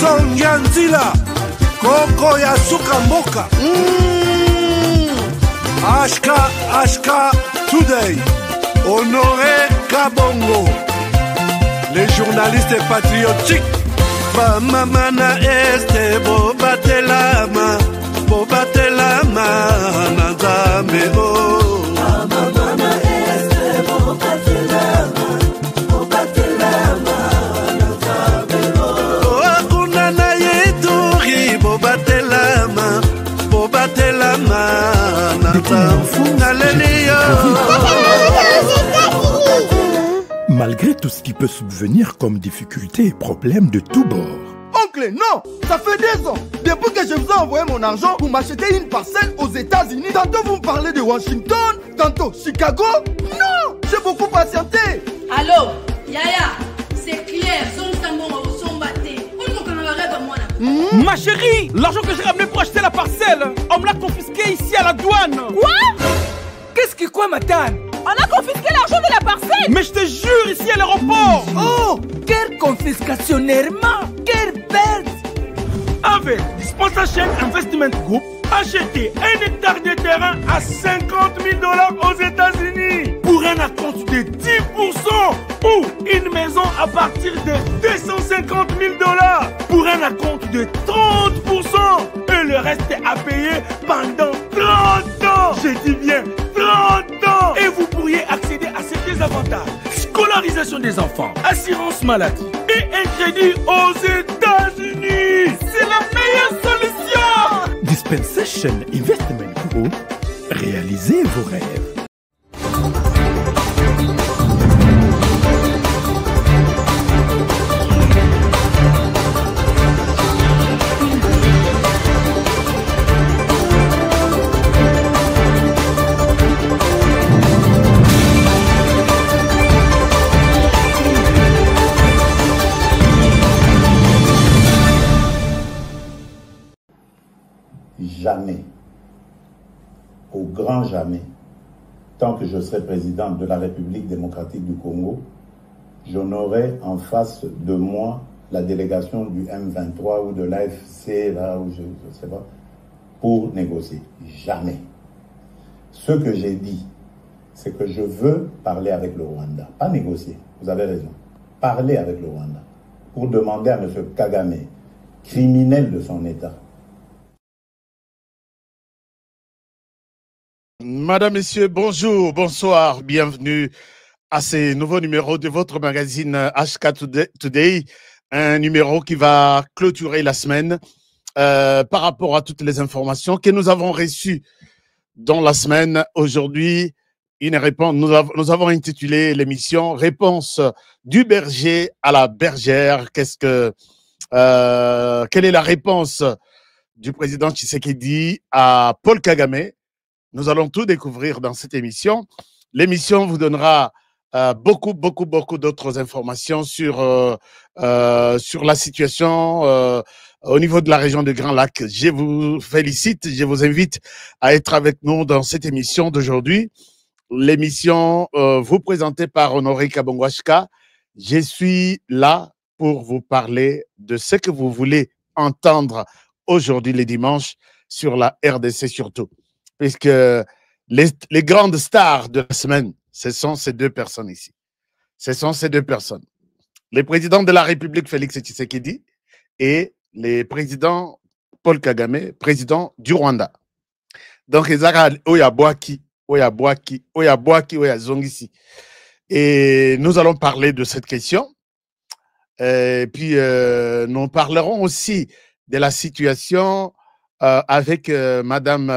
Sonja Nzila, Koko ya Suka Mboka. HK Today, Honoré Kabongo, les journalistes patriotiques. Bamamana este bobatelama, bobatelama nazambe o. Bamamana este bobatelama, bobatelama nazambe o. Akuna na yeturi bobatelama, bobatelama nazambe naleliyo. Malgré tout ce qui peut subvenir comme difficultés et problèmes de tous bords. Oncle, non! Ça fait 2 ans! Depuis que je vous ai envoyé mon argent pour m'acheter une parcelle aux États-Unis, tantôt vous me parlez de Washington, tantôt Chicago. Non! J'ai beaucoup patienté! Allô? Yaya, c'est clair, Ma chérie, l'argent que j'ai ramené pour acheter la parcelle, on me l'a confisqué ici à la douane. Quoi? Qu'est-ce que quoi, madame? On a confisqué l'argent de la parcelle. Mais je te jure, ici à l'aéroport. Oh, quelle confiscationnairement, quelle perte. Avec Dispensation Investment Group, acheter 1 hectare de terrain à 50 000 $ aux États-Unis pour un acompte de 10% ou une maison à partir de 250 000 $ pour un acompte de 30% et le reste à payer pendant 30 ans. Je dis bien 30 ans. Et vous pourriez accéder à ces avantages: scolarisation des enfants, assurance maladie et un crédit aux États-Unis. C'est la meilleure solution. Dispensation Investment Group, réalisez vos rêves. Jamais, au grand jamais, tant que je serai président de la République démocratique du Congo, je n'aurai en face de moi la délégation du M23 ou de l'AFC, là où je ne sais pas, pour négocier. Jamais. Ce que j'ai dit, c'est que je veux parler avec le Rwanda, pas négocier, vous avez raison, parler avec le Rwanda, pour demander à M. Kagame, criminel de son État. Madame, Messieurs, bonjour, bonsoir, bienvenue à ce nouveau numéro de votre magazine HK Today, un numéro qui va clôturer la semaine par rapport à toutes les informations que nous avons reçues dans la semaine. Aujourd'hui, une réponse, nous avons intitulé l'émission Réponse du berger à la bergère. Quelle est la réponse du président Tshisekedi à Paul Kagame? Nous allons tout découvrir dans cette émission. L'émission vous donnera beaucoup d'autres informations sur la situation au niveau de la région de Grand Lac. Je vous félicite, je vous invite à être avec nous dans cette émission d'aujourd'hui. L'émission vous présentée par Honoré Kabongo HK. Je suis là pour vous parler de ce que vous voulez entendre aujourd'hui les dimanches sur la RDC surtout. Puisque les grandes stars de la semaine, ce sont ces deux personnes ici. Ce sont ces deux personnes. Le président de la République, Félix Tshisekedi, et le président Paul Kagame, président du Rwanda. Donc, ils ont Oya Boaki, Oya Zongisi. Et nous allons parler de cette question. Et puis, nous parlerons aussi de la situation avec Madame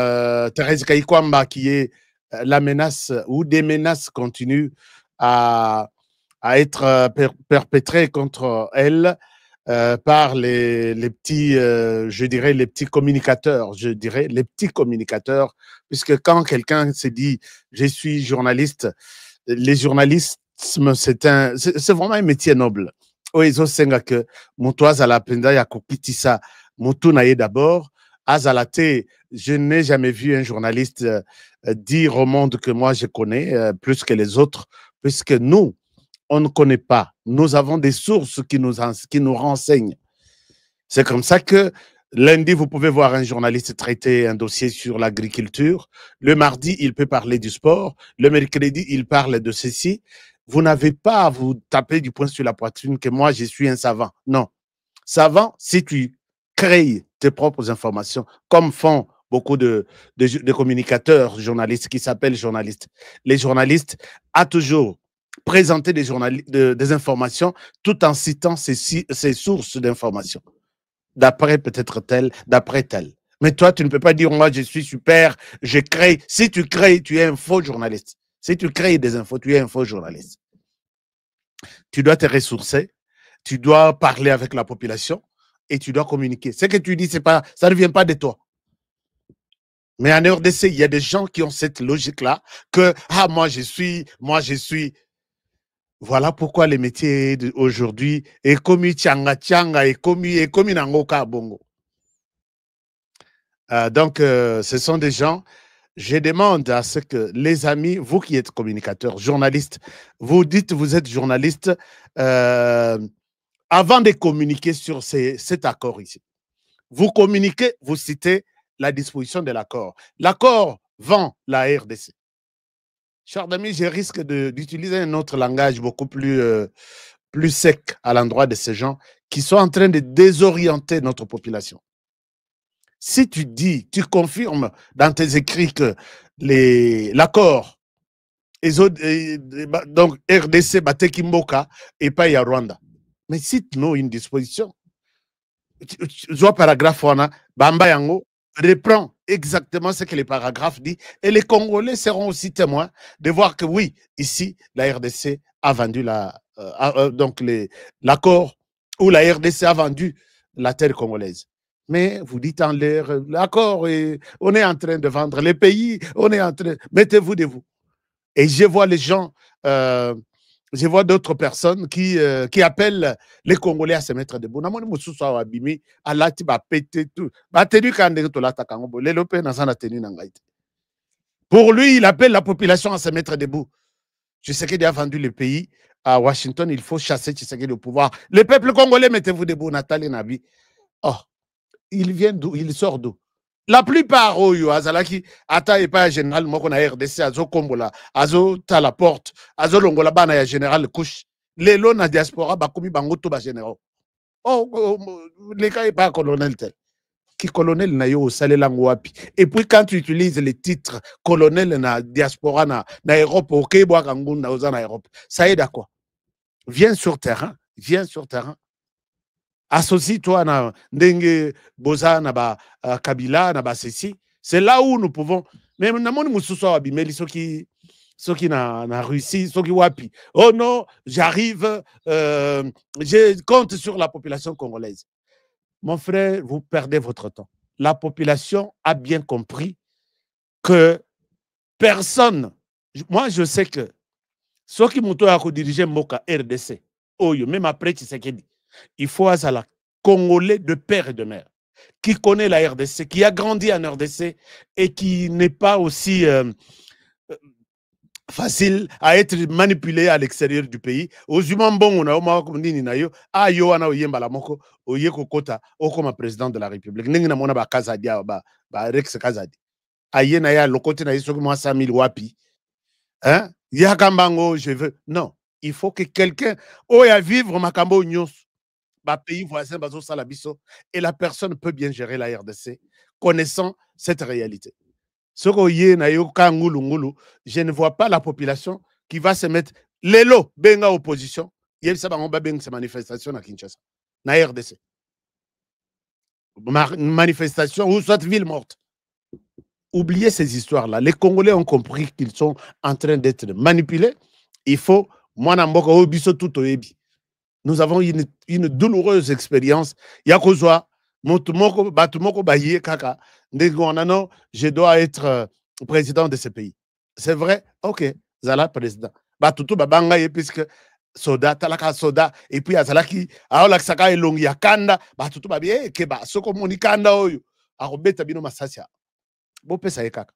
Thérèse Kayikwamba, qui est la menace ou des menaces continuent à être perpétrées contre elle par les petits, je dirais, les petits communicateurs, puisque quand quelqu'un se dit « je suis journaliste », les journalisme, c'est vraiment un métier noble. Oezo senga que mutoaz ala penda ya kokitisa mutu na ye d'abord. Azalate, je n'ai jamais vu un journaliste dire au monde que moi je connais plus que les autres, puisque nous, on ne connaît pas. Nous avons des sources qui nous renseignent. C'est comme ça que lundi, vous pouvez voir un journaliste traiter un dossier sur l'agriculture. Le mardi, il peut parler du sport. Le mercredi, il parle de ceci. Vous n'avez pas à vous taper du poing sur la poitrine que moi, je suis un savant. Non. Savant, si tu crées tes propres informations, comme font beaucoup de communicateurs, journalistes, qui s'appellent journalistes. Les journalistes ont toujours présenté des informations tout en citant ces sources d'informations. D'après peut-être tel, d'après tel. Mais toi, tu ne peux pas dire, moi, je suis super, je crée. Si tu crées, tu es un faux journaliste. Si tu crées des infos, tu es un faux journaliste. Tu dois te ressourcer, tu dois parler avec la population et tu dois communiquer. Ce que tu dis, ça ne vient pas de toi. Mais en RDC, il y a des gens qui ont cette logique-là que, ah, moi, je suis. Voilà pourquoi les métiers aujourd'hui est comme tchanga et comme nangoka bongo. Donc, ce sont des gens. Je demande à ce que les amis, vous qui êtes communicateurs, journalistes, vous dites vous êtes journaliste avant de communiquer sur cet accord ici. Vous communiquez, vous citez la disposition de l'accord. L'accord vend la RDC. Chers amis, je risque d'utiliser un autre langage beaucoup plus sec à l'endroit de ces gens qui sont en train de désorienter notre population. Si tu dis, tu confirmes dans tes écrits que l'accord, donc RDC, Bateki Mboka et pas ya Rwanda, mais cite-nous une disposition. Tu vois, paragraphe, Bamba Yango reprend exactement ce que les paragraphes disent et les Congolais seront aussi témoins de voir que oui, ici, la RDC a vendu l'accord où la RDC a vendu la terre congolaise. Mais vous dites en l'air, l'accord, on est en train de vendre les pays, on est en train, mettez-vous de vous. Et je vois les gens, je vois d'autres personnes qui appellent les Congolais à se mettre debout. Pour lui, il appelle la population à se mettre debout. Tshisekedi a vendu le pays à Washington, il faut chasser Tshisekedi au pouvoir. Le peuple congolais, mettez-vous debout, Nathalie Nabi. Oh, il vient d'où? Il sort d'où? La plupart, azalaki, ata et pas général, moi qu'on a RDC, azo kombola, azo ta la porte, azo longola bana ya général couche. Les lots na diaspora, bakoumi bangoto ba général. Oh, les cas est pas colonel tel. Qui colonel na yo salé wapi. Et puis quand tu utilises les titres colonel na diaspora na Europe, ok, bois kangoun na oza na Europe, ça aide à quoi? Viens sur terrain, viens sur terrain. Associe-toi na ndenge boza na ba Kabila na ba ceci. C'est là où nous pouvons. Mais namoni mususu abimeli soki na Russie, soki wapi. Oh non, j'arrive, je compte sur la population congolaise. Mon frère, vous perdez votre temps. La population a bien compris que personne. Moi, je sais que ceux qui m'ont dirigé Moka RDC, même après Tshisekedi, il faut un Congolais de père et de mère qui connaît la RDC, qui a grandi en RDC et qui n'est pas aussi facile à être manipulé à l'extérieur du pays. Aux humains bon, on a comme président de la République. Rex Kazadi. Ayenaya lokote na yeso moi 100 000 wapi. Hein? Yakambango, je veux. Non, il faut que quelqu'un oya vivre makambo nyos. Ba pays voisin bazo salabiso et la personne peut bien gérer la RDC connaissant cette réalité. Je ne vois pas la population qui va se mettre l'élo benga opposition. Il y a ces manifestations à Kinshasa, na RDC. Manifestation ou soit ville morte. Oubliez ces histoires-là. Les Congolais ont compris qu'ils sont en train d'être manipulés. Il faut, nous avons une douloureuse expérience. Yakozwa, je dois être président de ce pays. C'est vrai? Ok, Zala président. Batutu babanga puisque soda, talaka soda, et puis Azalaki, aolaksaka elongi yakanda, batutu babie, keba, soko monikanda oyo, arobeta bino masasia. Bopesa ekaka,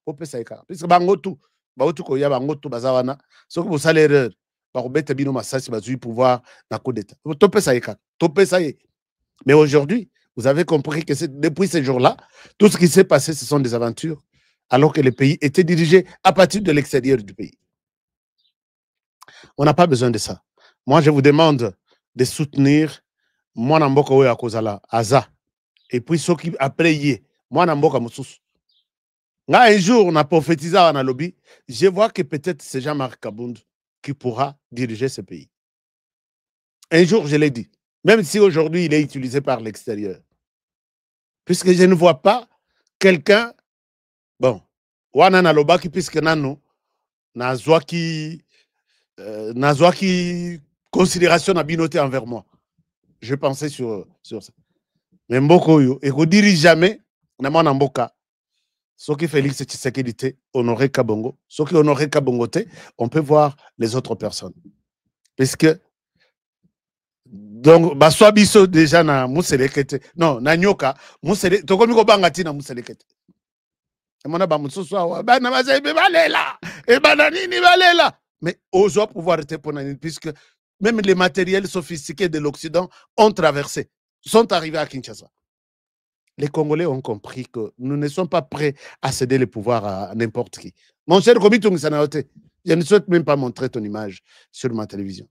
puisque bangotu, baotu koya bangotu bazawana, soko bo salaire, barobeta bino masasia bazui pouvoir na coup d'état. Topesa ekaka, topesa ye. Mais aujourd'hui, Vous avez compris que depuis ces jours-là, tout ce qui s'est passé, ce sont des aventures, alors que le pays était dirigé à partir de l'extérieur du pays. On n'a pas besoin de ça. Moi, je vous demande de soutenir moi Namboka Oya Kozala, Aza. Et puis, ceux qui après, moi Namboka Moussous. Là, un jour, on a prophétisé à lobby. Je vois que peut-être c'est Jean-Marc Kabound qui pourra diriger ce pays. Un jour, je l'ai dit. Même si aujourd'hui, il est utilisé par l'extérieur. Puisque je ne vois pas quelqu'un, bon, wana na lobaki puisque nano, nazwaki considération na binoté envers moi. Je pensais sur ça. Mais mboko yo, et qu'on dirige jamais, na mwana mboka. Ce qui Félix Tshisekedi honoré Kabongo, ce qui honoré Kabongo, on peut voir les autres personnes. Puisque donc baswa biso déjà na muselekete non na nyoka musele tokomi ko bangati na muselekete mona ba mususu wa bana bazaibe balela e bana nini balela mais ozo pouvoir te ponani puisque même les matériels sophistiqués de l'Occident ont traversé, sont arrivés à Kinshasa. Les Congolais ont compris que nous ne sommes pas prêts à céder le pouvoir à n'importe qui. Mon cher Komitung Sanaote, je ne souhaite même pas montrer ton image sur ma télévision.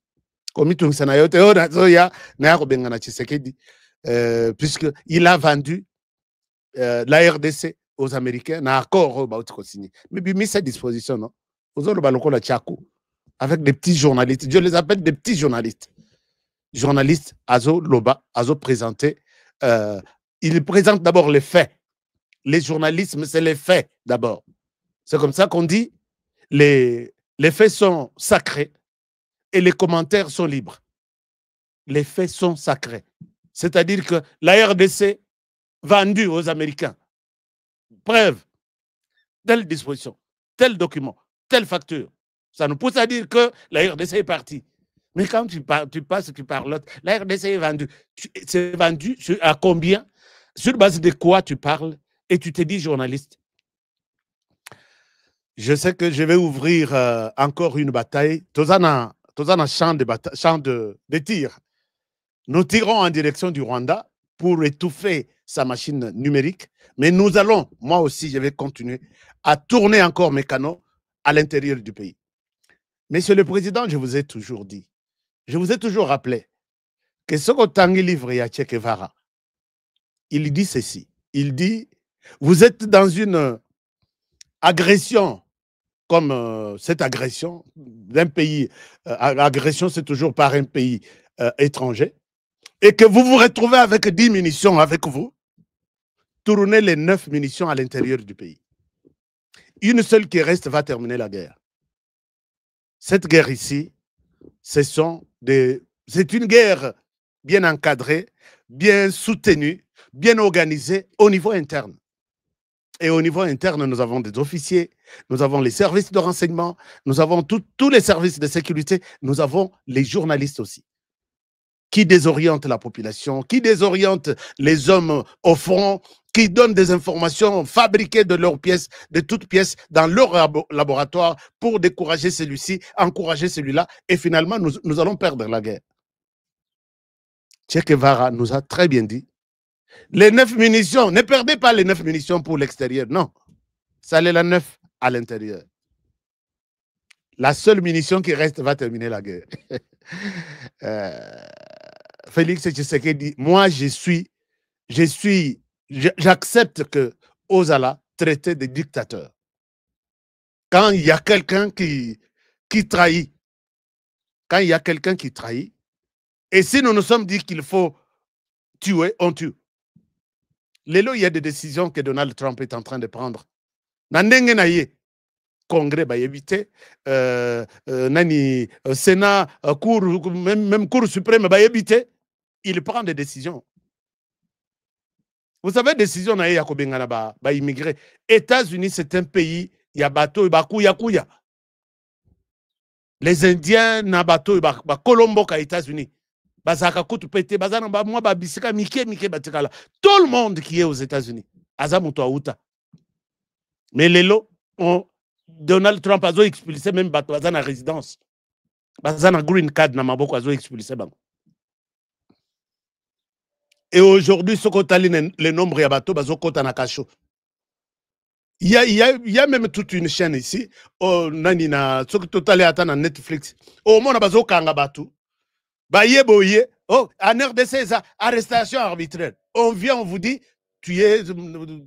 Puisqu'il a vendu la RDC aux Américains, n'a accord signé. Mais il a mis cette disposition, non? Avec des petits journalistes, je les appelle des petits journalistes. Journalistes, Azo Loba, Azo présenté. Il présente d'abord les faits. Les journalistes, c'est les faits d'abord. C'est comme ça qu'on dit, les faits sont sacrés. Et les commentaires sont libres. Les faits sont sacrés. C'est-à-dire que la RDC vendue aux Américains. Preuve, telle disposition, tel document, telle facture. Ça nous pousse à dire que la RDC est partie. Mais quand tu passes, tu parles, la RDC est vendue. C'est vendu à combien? Sur base de quoi tu parles? Et tu te dis journaliste. Je sais que je vais ouvrir encore une bataille. Tozana champ de tir. Nous tirons en direction du Rwanda pour étouffer sa machine numérique. Mais nous allons, moi aussi, je vais continuer à tourner encore mes canaux à l'intérieur du pays. Monsieur le Président, je vous ai toujours dit, je vous ai toujours rappelé que ce que Tanguy livre à Che Guevara, il dit ceci. Il dit, vous êtes dans une agression comme cette agression d'un pays, agression c'est toujours par un pays étranger, et que vous vous retrouvez avec 10 munitions avec vous, tournez les 9 munitions à l'intérieur du pays. Une seule qui reste va terminer la guerre. Cette guerre ici, c'est une guerre bien encadrée, bien soutenue, bien organisée au niveau interne. Et au niveau interne, nous avons des officiers, nous avons les services de renseignement, nous avons tous les services de sécurité, nous avons les journalistes aussi, qui désorientent la population, qui désorientent les hommes au front, qui donnent des informations fabriquées de leurs pièces, de toutes pièces, dans leur laboratoire pour décourager celui-ci, encourager celui-là, et finalement, nous allons perdre la guerre. Che Guevara nous a très bien dit, les 9 munitions, ne perdez pas les 9 munitions pour l'extérieur, non. Ça est la 9 à l'intérieur. La seule munition qui reste va terminer la guerre. Félix Tshisekedi dit, moi j'accepte que Ozala traité de dictateur. Quand il y a quelqu'un qui trahit, et si nous nous sommes dit qu'il faut tuer, on tue. Lélo, il y a des décisions que Donald Trump est en train de prendre. Nandenge naye, Congrès va éviter, Sénat, même Cour suprême va éviter. Il prend des décisions. Vous savez, décision naye ya kobengana ba immigré. États-Unis, c'est un pays, il y a bateau, kuya. Les Indiens, na bateau, Colombo ka États-Unis. Tout le monde qui est aux États-Unis. Mais les lots, Donald Trump a expulsé même la résidence. La green card n'a pas expulsé. Et aujourd'hui, ce qu'on le nombre de bateaux, bazokota na kacho. Il y a même toute une chaîne ici. Oh, nanina, ce que total est atteint à Netflix. Oh, mon abazo kanga batou. Baye boye. Oh, en RDC, ça, arrestation arbitraire. On vient, on vous dit,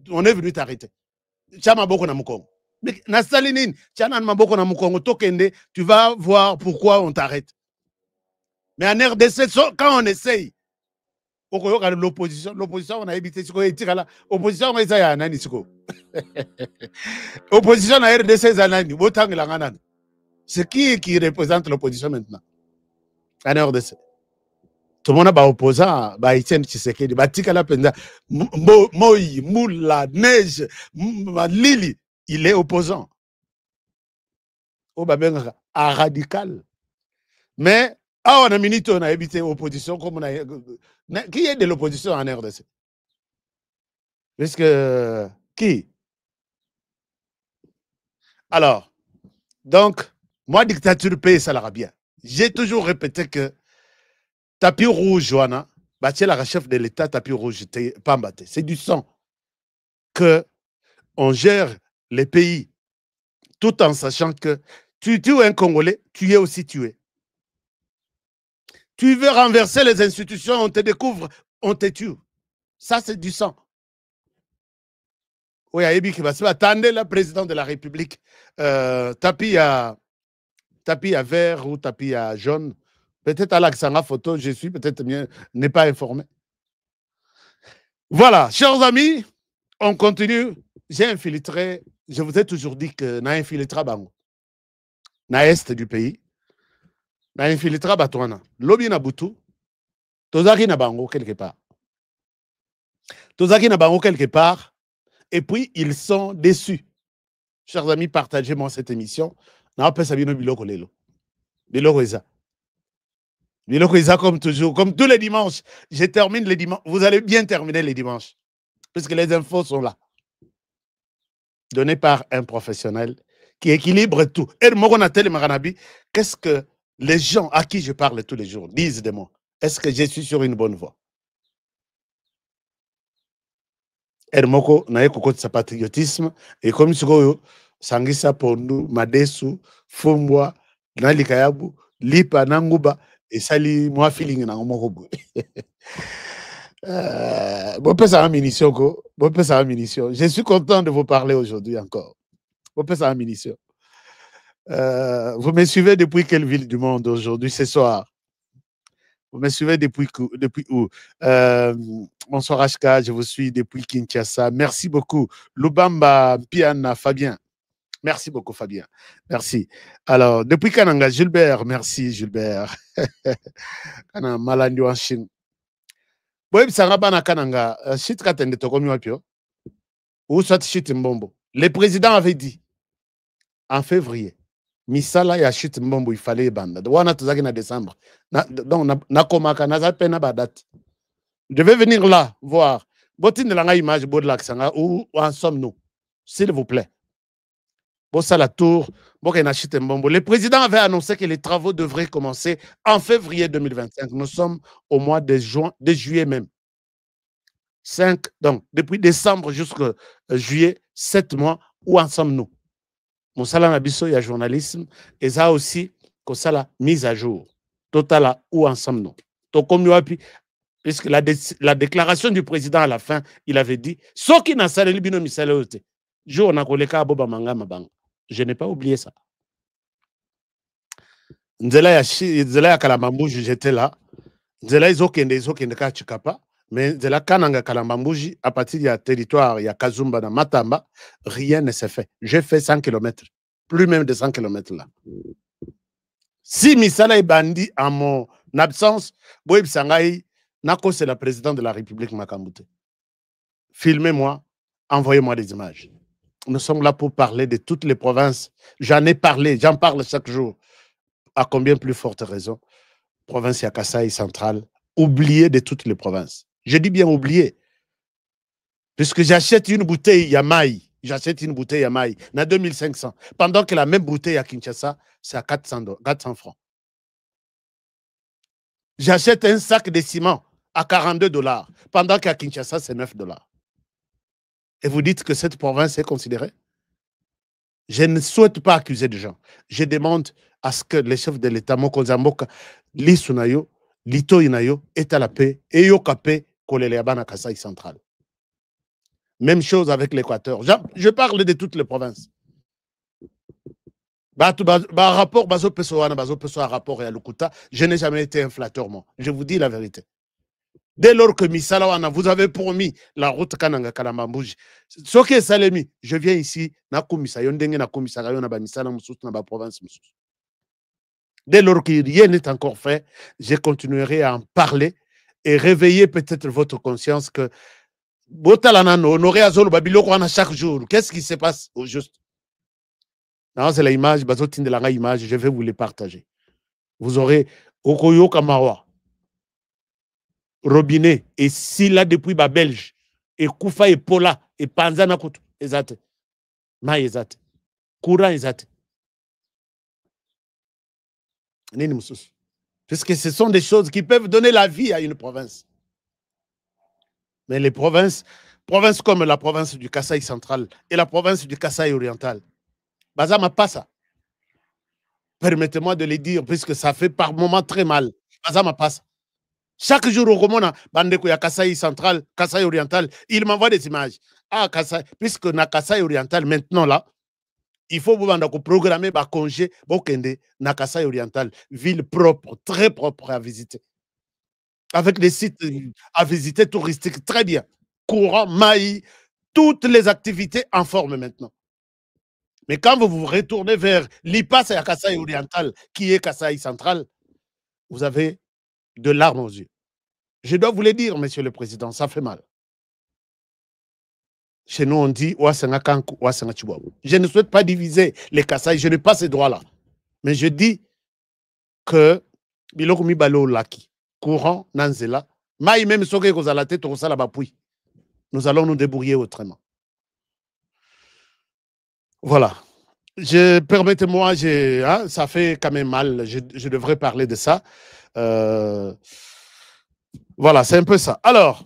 on est venu t'arrêter. Chama boko na mukongo. Mais na salinine, chana maboko na mukongo tokende, tu vas voir pourquoi on t'arrête. Mais en RDC, quand on essaye, l'opposition, on a évité ce qu'on a dit là. L'opposition, on a dit nani siko. Opposition na RDC zanani, botang la c'est qui représente l'opposition maintenant? En RDC. Tout le monde est opposant, Etienne Tshisekedi, Batikala Penda, Moï, Moula, Neige, Lili, il est opposant. Au Babenga, à radical. Mais, on a minute, on a évité l'opposition, comme on a. Qui est de l'opposition en RDC? Parce que, qui? Alors, donc, moi, dictature paye, ça l'ira bien. J'ai toujours répété que tapis rouge, Joana, la chef de l'État, tapis rouge, c'est du sang. Que on gère les pays tout en sachant que tu tues un Congolais, tu es aussi tué. Tu veux renverser les institutions, on te découvre, on te tue. Ça, c'est du sang. Oui, attendez le président de la République, tapis à vert ou tapis à jaune. Peut-être à l'accent photo, je suis peut-être mieux, n'est pas informé. Voilà, chers amis, on continue. J'ai infiltré, je vous ai toujours dit que n'a infiltré Bango. Na est du pays. Na infiltré Batouana. Lobi na Boutou. Tozaki na Bango quelque part. Tozaki na Bango quelque part. Et puis, ils sont déçus. Chers amis, partagez-moi cette émission. Na pas Sabino Biloko Lelo. Biloko Eza. Biloko Eza comme toujours, comme tous les dimanches. Je termine les dimanches. Vous allez bien terminer les dimanches. Puisque les infos sont là. Données par un professionnel qui équilibre tout. Et Mogonatel Maranabi, qu'est-ce que les gens à qui je parle tous les jours disent de moi? Est-ce que je suis sur une bonne voie? Hermoko naye kokoti sa patriotisme et comme sikoyo sangisa pondu madesu fumbwa na likayabu lipa nanguba et sali moi feeling na ngomoko bo. Bon peu ça munition ko, bon peu ça munition. Je suis content de vous parler aujourd'hui encore. Bon peu ça munition. Vous me suivez depuis quelle ville du monde aujourd'hui ce soir? Vous me suivez depuis où? Bonsoir Ashka, je vous suis depuis Kinshasa. Merci beaucoup. Lubamba Piana Fabien. Merci beaucoup Fabien. Merci. Alors, depuis Kananga, Gilbert. Merci Gilbert. Kana Malandi en Chine. Boyeb Sarabana Kananga, shit katende tokomi wapio. Ou soit shit mbombo. Le président avait dit en février. Misala ya shit mbombo il fallait banda. Wana tozaki na décembre. Donc na komaka na za pena ba date. Je vais venir là voir. Botine la image bodla sanga où en sommes-nous? S'il vous plaît. Bossa la tour, boka shit mbombo. Le président avait annoncé que les travaux devraient commencer en février 2025. Nous sommes au mois de juillet même. 5 donc depuis décembre jusqu'à juillet, 7 mois, où en sommes-nous? Monsala Nabiso, il y a journalisme, et ça aussi, que ça la mise à jour. Total, où en sommes-nous? Puisque la déclaration du président à la fin, il avait dit, ce qui n'a pas le bino misaleote, jour na koleka boba manga mabang. Je n'ai pas oublié ça. Nzela ya Kalambambouji, j'étais là. Nzela izokende ka chikapa. Mais Nzela kananga Kalambambouji, à partir du territoire, il y a Kazumba na Matamba, rien ne s'est fait. J'ai fait 100 km. Plus même de 100 km là. Si Misala est bandit en mon absence, Boïb Sangaï, Nako c'est la présidente de la République Makambouté. Filmez-moi, envoyez-moi des images. Nous sommes là pour parler de toutes les provinces. J'en ai parlé, j'en parle chaque jour. À combien plus forte raison? Province Yakasaï centrale, oubliée de toutes les provinces. Je dis bien oublié. Puisque j'achète une bouteille Yamaï, j'achète une bouteille Yamaï, à 2500. Pendant que la même bouteille à Kinshasa, c'est à 400 francs. J'achète un sac de ciment à 42 $, pendant qu'à Kinshasa, c'est 9 $. Et vous dites que cette province est considérée? Je ne souhaite pas accuser des gens. Je demande à ce que les chefs de l'État, Mokozamboka, Lisunayo, Lito Inayo, est à la paix, et Yokape, Koleleabana Kasaï central. Même chose avec l'Équateur. Je parle de toutes les provinces. Rapport Bazo Pessoana, Bazo Pessoa, rapport et à Lukuta, je n'ai jamais été un flatteur, moi. Je vous dis la vérité. Dès lors que Misalawana, vous avez promis la route Kananga Kalamambouji, ce qui est Salemi, je viens ici, Nakumisa, Yondenge Nakumisa, Yona Banisala Moussous, Naba province Moussous. Dès lors que rien n'est encore fait, je continuerai à en parler et réveiller peut-être votre conscience que Botalanano, honoré Azolo Babiloko chaque jour. Qu'est-ce qui se passe au juste? Non, c'est l'image, Bazotine de la image, je vais vous les partager. Vous aurez Okoyo Kamawa, Robinet, et Silla depuis ba Belge, et Koufa et Pola, et Panzana Koutou, Ezate, Ma Ezate, Courant Ezate. Puisque ce sont des choses qui peuvent donner la vie à une province. Mais les provinces comme la province du Kasaï central et la province du Kasaï oriental, Bazama pas ça. Permettez-moi de le dire, puisque ça fait par moments très mal. Bazama pas ça. Chaque jour au Romana, Bandeko ya Kasaï central, Kasaï oriental, il m'envoie des images. Ah, Kasaï, puisque na Kasaï oriental, maintenant là, il faut vous programmer un congé Bokende, na Kasaï oriental, ville propre, très propre à visiter. Avec des sites à visiter touristiques très bien. Courant, maïs, toutes les activités en forme maintenant. Mais quand vous vous retournez vers l'IPAS et Kasaï oriental, qui est Kasaï central, vous avez de larmes aux yeux. Je dois vous le dire, Monsieur le Président, ça fait mal. Chez nous, on dit je ne souhaite pas diviser les Kasaï, je n'ai pas ces droits-là. Mais je dis que Bilokumi Balo Laki, courant, Nanzela, Maï même Soke Kozalate, Torosala Bapui. Nous allons nous débrouiller autrement. Voilà. Permettez-moi, ça fait quand même mal, je devrais parler de ça. Voilà, c'est un peu ça. Alors,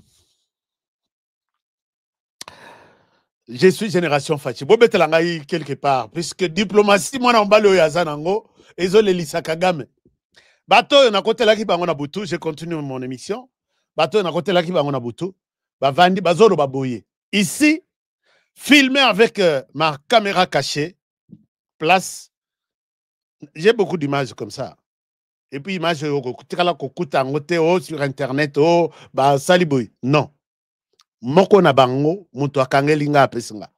je suis génération Fachi. Bobetelangaï quelque part, puisque diplomatie, moi, on balo yazanango, et zo le Lisa Kagame. Bato, na kote la ki bango na butu, je continue mon émission. Bato, na kote la ki bango na butu, bavandi, bazoro baboye. Ici, filmé avec ma caméra cachée, place, j'ai beaucoup d'images comme ça. Et puis, images sur Internet, saliboy. Non. Moko na bango, mutu akangelinga apesinga.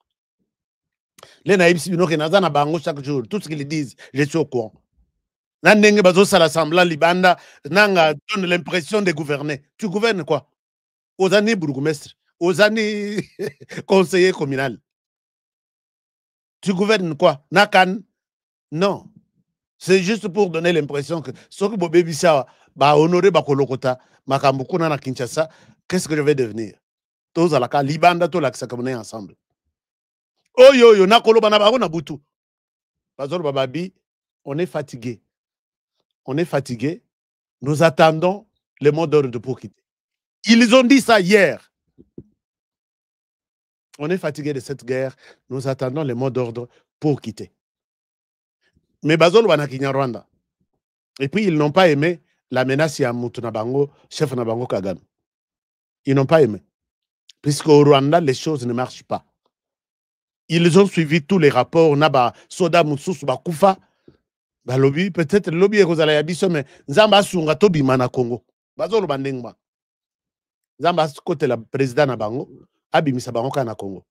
Les naïbs, na bango chaque jour. Tout ce qu'ils disent, je suis au courant. Nandenge bazo sala semblant libanda, nanga donne l'impression de gouverner. Tu gouvernes quoi? Aux années bourgmestre, aux années conseiller communal. Tu gouvernes quoi? Nakan? Non. C'est juste pour donner l'impression que ce que Bobé Bissa va honorer Bakolokota, Makambukuna na Kinshasa, qu'est-ce que je vais devenir? Tous à la cas, Libanda, tout l'accès comme on est ensemble. Oh yo yo, Nakolo Banabaro Nabutu. Bazor Bababi, on est fatigué. On est fatigué. Nous attendons le mot d'ordre pour quitter. Ils ont dit ça hier. On est fatigué de cette guerre. Nous attendons le mot d'ordre pour quitter. Mais Bazol Wanakinya Rwanda. Et puis, ils n'ont pas aimé la menace à Moutunabango, chef Nabango Kagame. Ils n'ont pas aimé. Puisqu'au Rwanda, les choses ne marchent pas. Ils ont suivi tous les rapports. Naba, Soda, Moussous, Bakoufa. Bah, lobby, peut-être le lobby est Rosalia Bisso, mais Zamba Sunga Tobi Mana Congo. Bazol Bandengba. Zamba côté le président Nabango, Abimisa Bango Kana Congo.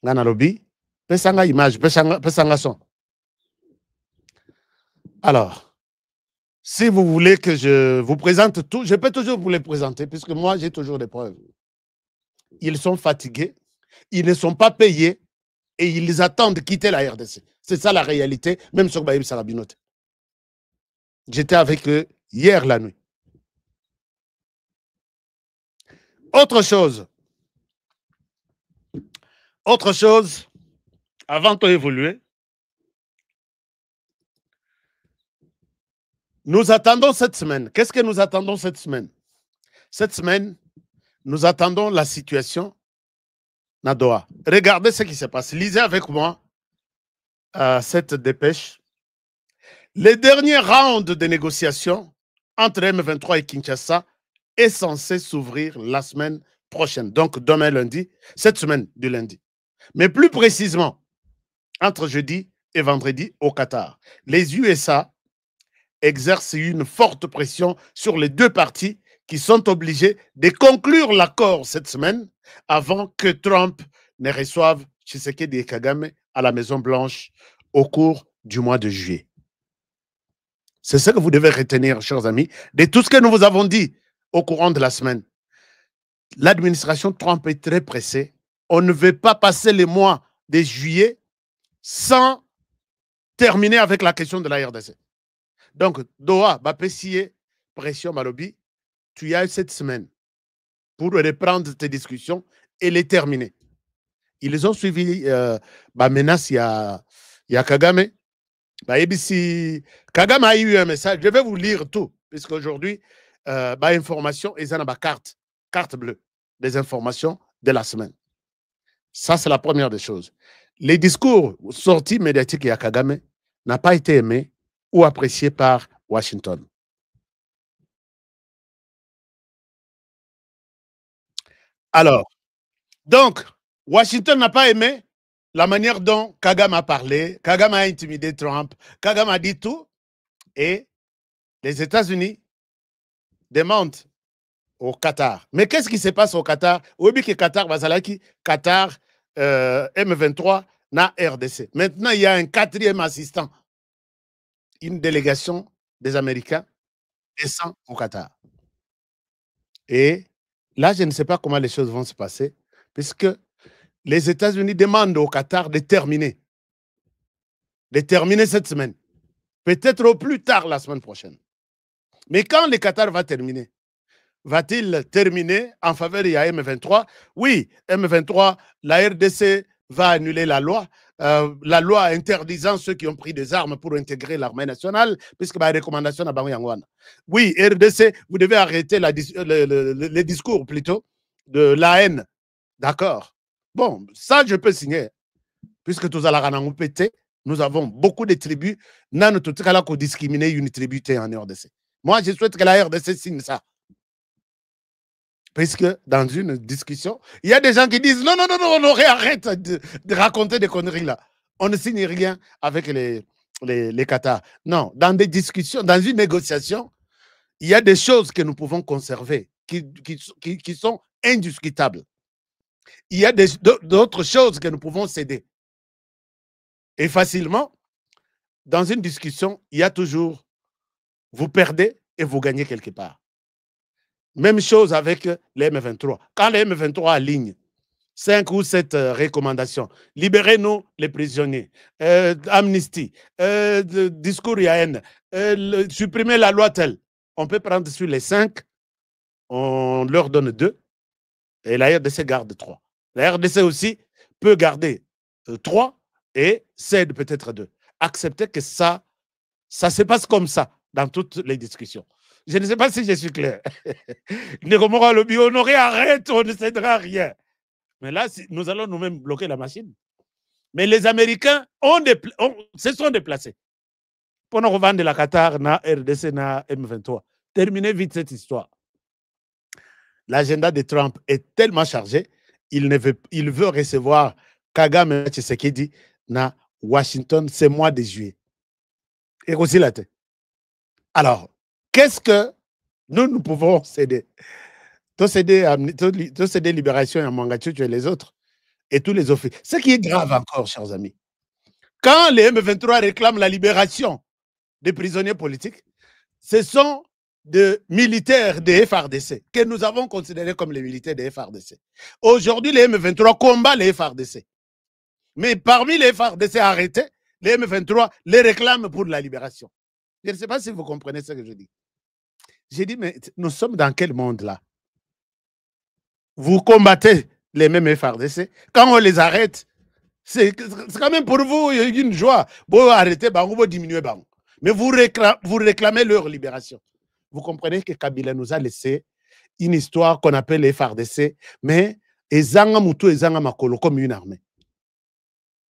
Nana lobby. Pesanga image, pesanga son. Alors, si vous voulez que je vous présente tout, je peux toujours vous les présenter, puisque moi, j'ai toujours des preuves. Ils sont fatigués, ils ne sont pas payés, et ils attendent de quitter la RDC. C'est ça la réalité, même sur Baïb Sarabinote. J'étais avec eux hier la nuit. Autre chose, avant d'évoluer, Nous attendons cette semaine. Qu'est-ce que nous attendons cette semaine? Cette semaine, nous attendons la situation à Doha. Regardez ce qui se passe. Lisez avec moi cette dépêche. Les derniers rounds de négociations entre M23 et Kinshasa est censé s'ouvrir la semaine prochaine. Donc, demain lundi, cette semaine du lundi. Mais plus précisément, entre jeudi et vendredi au Qatar. Les USA exercent une forte pression sur les deux parties qui sont obligés de conclure l'accord cette semaine avant que Trump ne reçoive Tshisekedi et Kagame à la Maison-Blanche au cours du mois de juillet. C'est ce que vous devez retenir, chers amis, de tout ce que nous vous avons dit au courant de la semaine. L'administration Trump est très pressée. On ne veut pas passer les mois de juillet sans terminer avec la question de la RDC. Donc, Doha, Bapessier, pression Malobi, tu as eu cette semaine pour reprendre tes discussions et les terminer. Ils ont suivi menace, il y a Kagame. Kagame a eu un message. Je vais vous lire tout, puisqu'aujourd'hui, information, ils ont carte bleue, des informations de la semaine. Ça, c'est la première des choses. Les discours sortis médiatiques à Kagame n'ont pas été aimés ou appréciés par Washington. Alors, donc, Washington n'a pas aimé la manière dont Kagame a parlé, Kagame a intimidé Trump, Kagame a dit tout, et les États-Unis demandent au Qatar. Mais qu'est-ce qui se passe au Qatar? Oui, que Qatar, Qatar, M23, na RDC. Maintenant, il y a un quatrième assistant, une délégation des Américains descend au Qatar. Et là, je ne sais pas comment les choses vont se passer, puisque les États-Unis demandent au Qatar de terminer cette semaine. Peut-être au plus tard la semaine prochaine. Mais quand le Qatar va terminer, va-t-il terminer en faveur de M23? Oui, M23, la RDC va annuler la loi interdisant ceux qui ont pris des armes pour intégrer l'armée nationale, puisque la recommandation à Banguyangwana. Oui, RDC, vous devez arrêter les discours plutôt de la haine. D'accord. Bon, ça, je peux signer. Puisque tous à nous avons beaucoup de tribus. Nous avons discriminé une tribu en RDC. Moi, je souhaite que la RDC signe ça. Parce que dans une discussion, il y a des gens qui disent non, on arrête de raconter des conneries là. On ne signe rien avec les Qatar. Non, dans des discussions, dans une négociation, il y a des choses que nous pouvons conserver qui sont indiscutables. Il y a d'autres choses que nous pouvons céder. Et facilement, dans une discussion, il y a toujours, vous perdez et vous gagnez quelque part. Même chose avec les M23. Quand les M23 alignent 5 ou 7 recommandations, libérez-nous les prisonniers, amnistie, discours haine, supprimez la loi telle. On peut prendre sur les 5, on leur donne 2, et la RDC garde 3. La RDC aussi peut garder 3 et cède peut-être 2. Acceptez que ça se passe comme ça dans toutes les discussions. Je ne sais pas si je suis clair. On arrête, on ne cédera rien. Mais là, nous allons nous-mêmes bloquer la machine. Mais les Américains se sont déplacés. Pour nous revendre la Qatar, na RDC, na M23. Terminez vite cette histoire. L'agenda de Trump est tellement chargé, il veut recevoir Kagame et Tshisekedi na Washington ce mois de juillet. Et aussi la tête. Alors, qu'est-ce que nous pouvons céder? Tout céder Libération à Mangachuchu et les autres, et tous les officiers. Ce qui est grave encore, chers amis, quand les M23 réclament la libération des prisonniers politiques, ce sont des militaires des FARDC que nous avons considérés comme les militaires des FARDC. Aujourd'hui, les M23 combattent les FARDC. Mais parmi les FARDC arrêtés, les M23 les réclament pour la libération. Je ne sais pas si vous comprenez ce que je dis. J'ai dit, mais nous sommes dans quel monde là? Vous combattez les mêmes FARDC. Quand on les arrête, c'est quand même pour vous une joie. Vous arrêtez, vous diminuez. Mais vous réclamez leur libération. Vous comprenez que Kabila nous a laissé une histoire qu'on appelle les FARDC, mais Ezanga Moutou, Ezanga Makolo, comme une armée.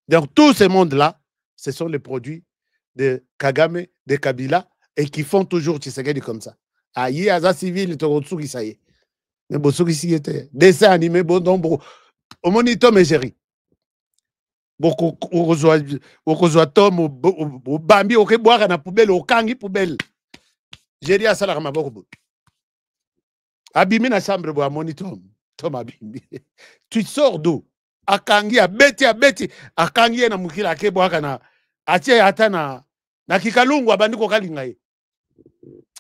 Donc, tout ce monde-là, ce sont les produits de Kagame, de Kabila, et qui font toujours Tshisekedi comme ça. Aïe, Aza civil, Torotsuki, ça y est. Mais Botsuki, si était. Dessin animé, bon, donc, au monito, mais géri. Beaucoup, au Tom, au Bambi, au Keboire, na poubelle, au Kangi, poubelle. Géri à Salarama, beaucoup. Abimi na chambre, à monito, Tom Abimi. Tu sors d'où? Akangi, a beti, Akangi, na mukila, Keboire, na. Atie, atana. Na kikalungu, abandiko kalingaye.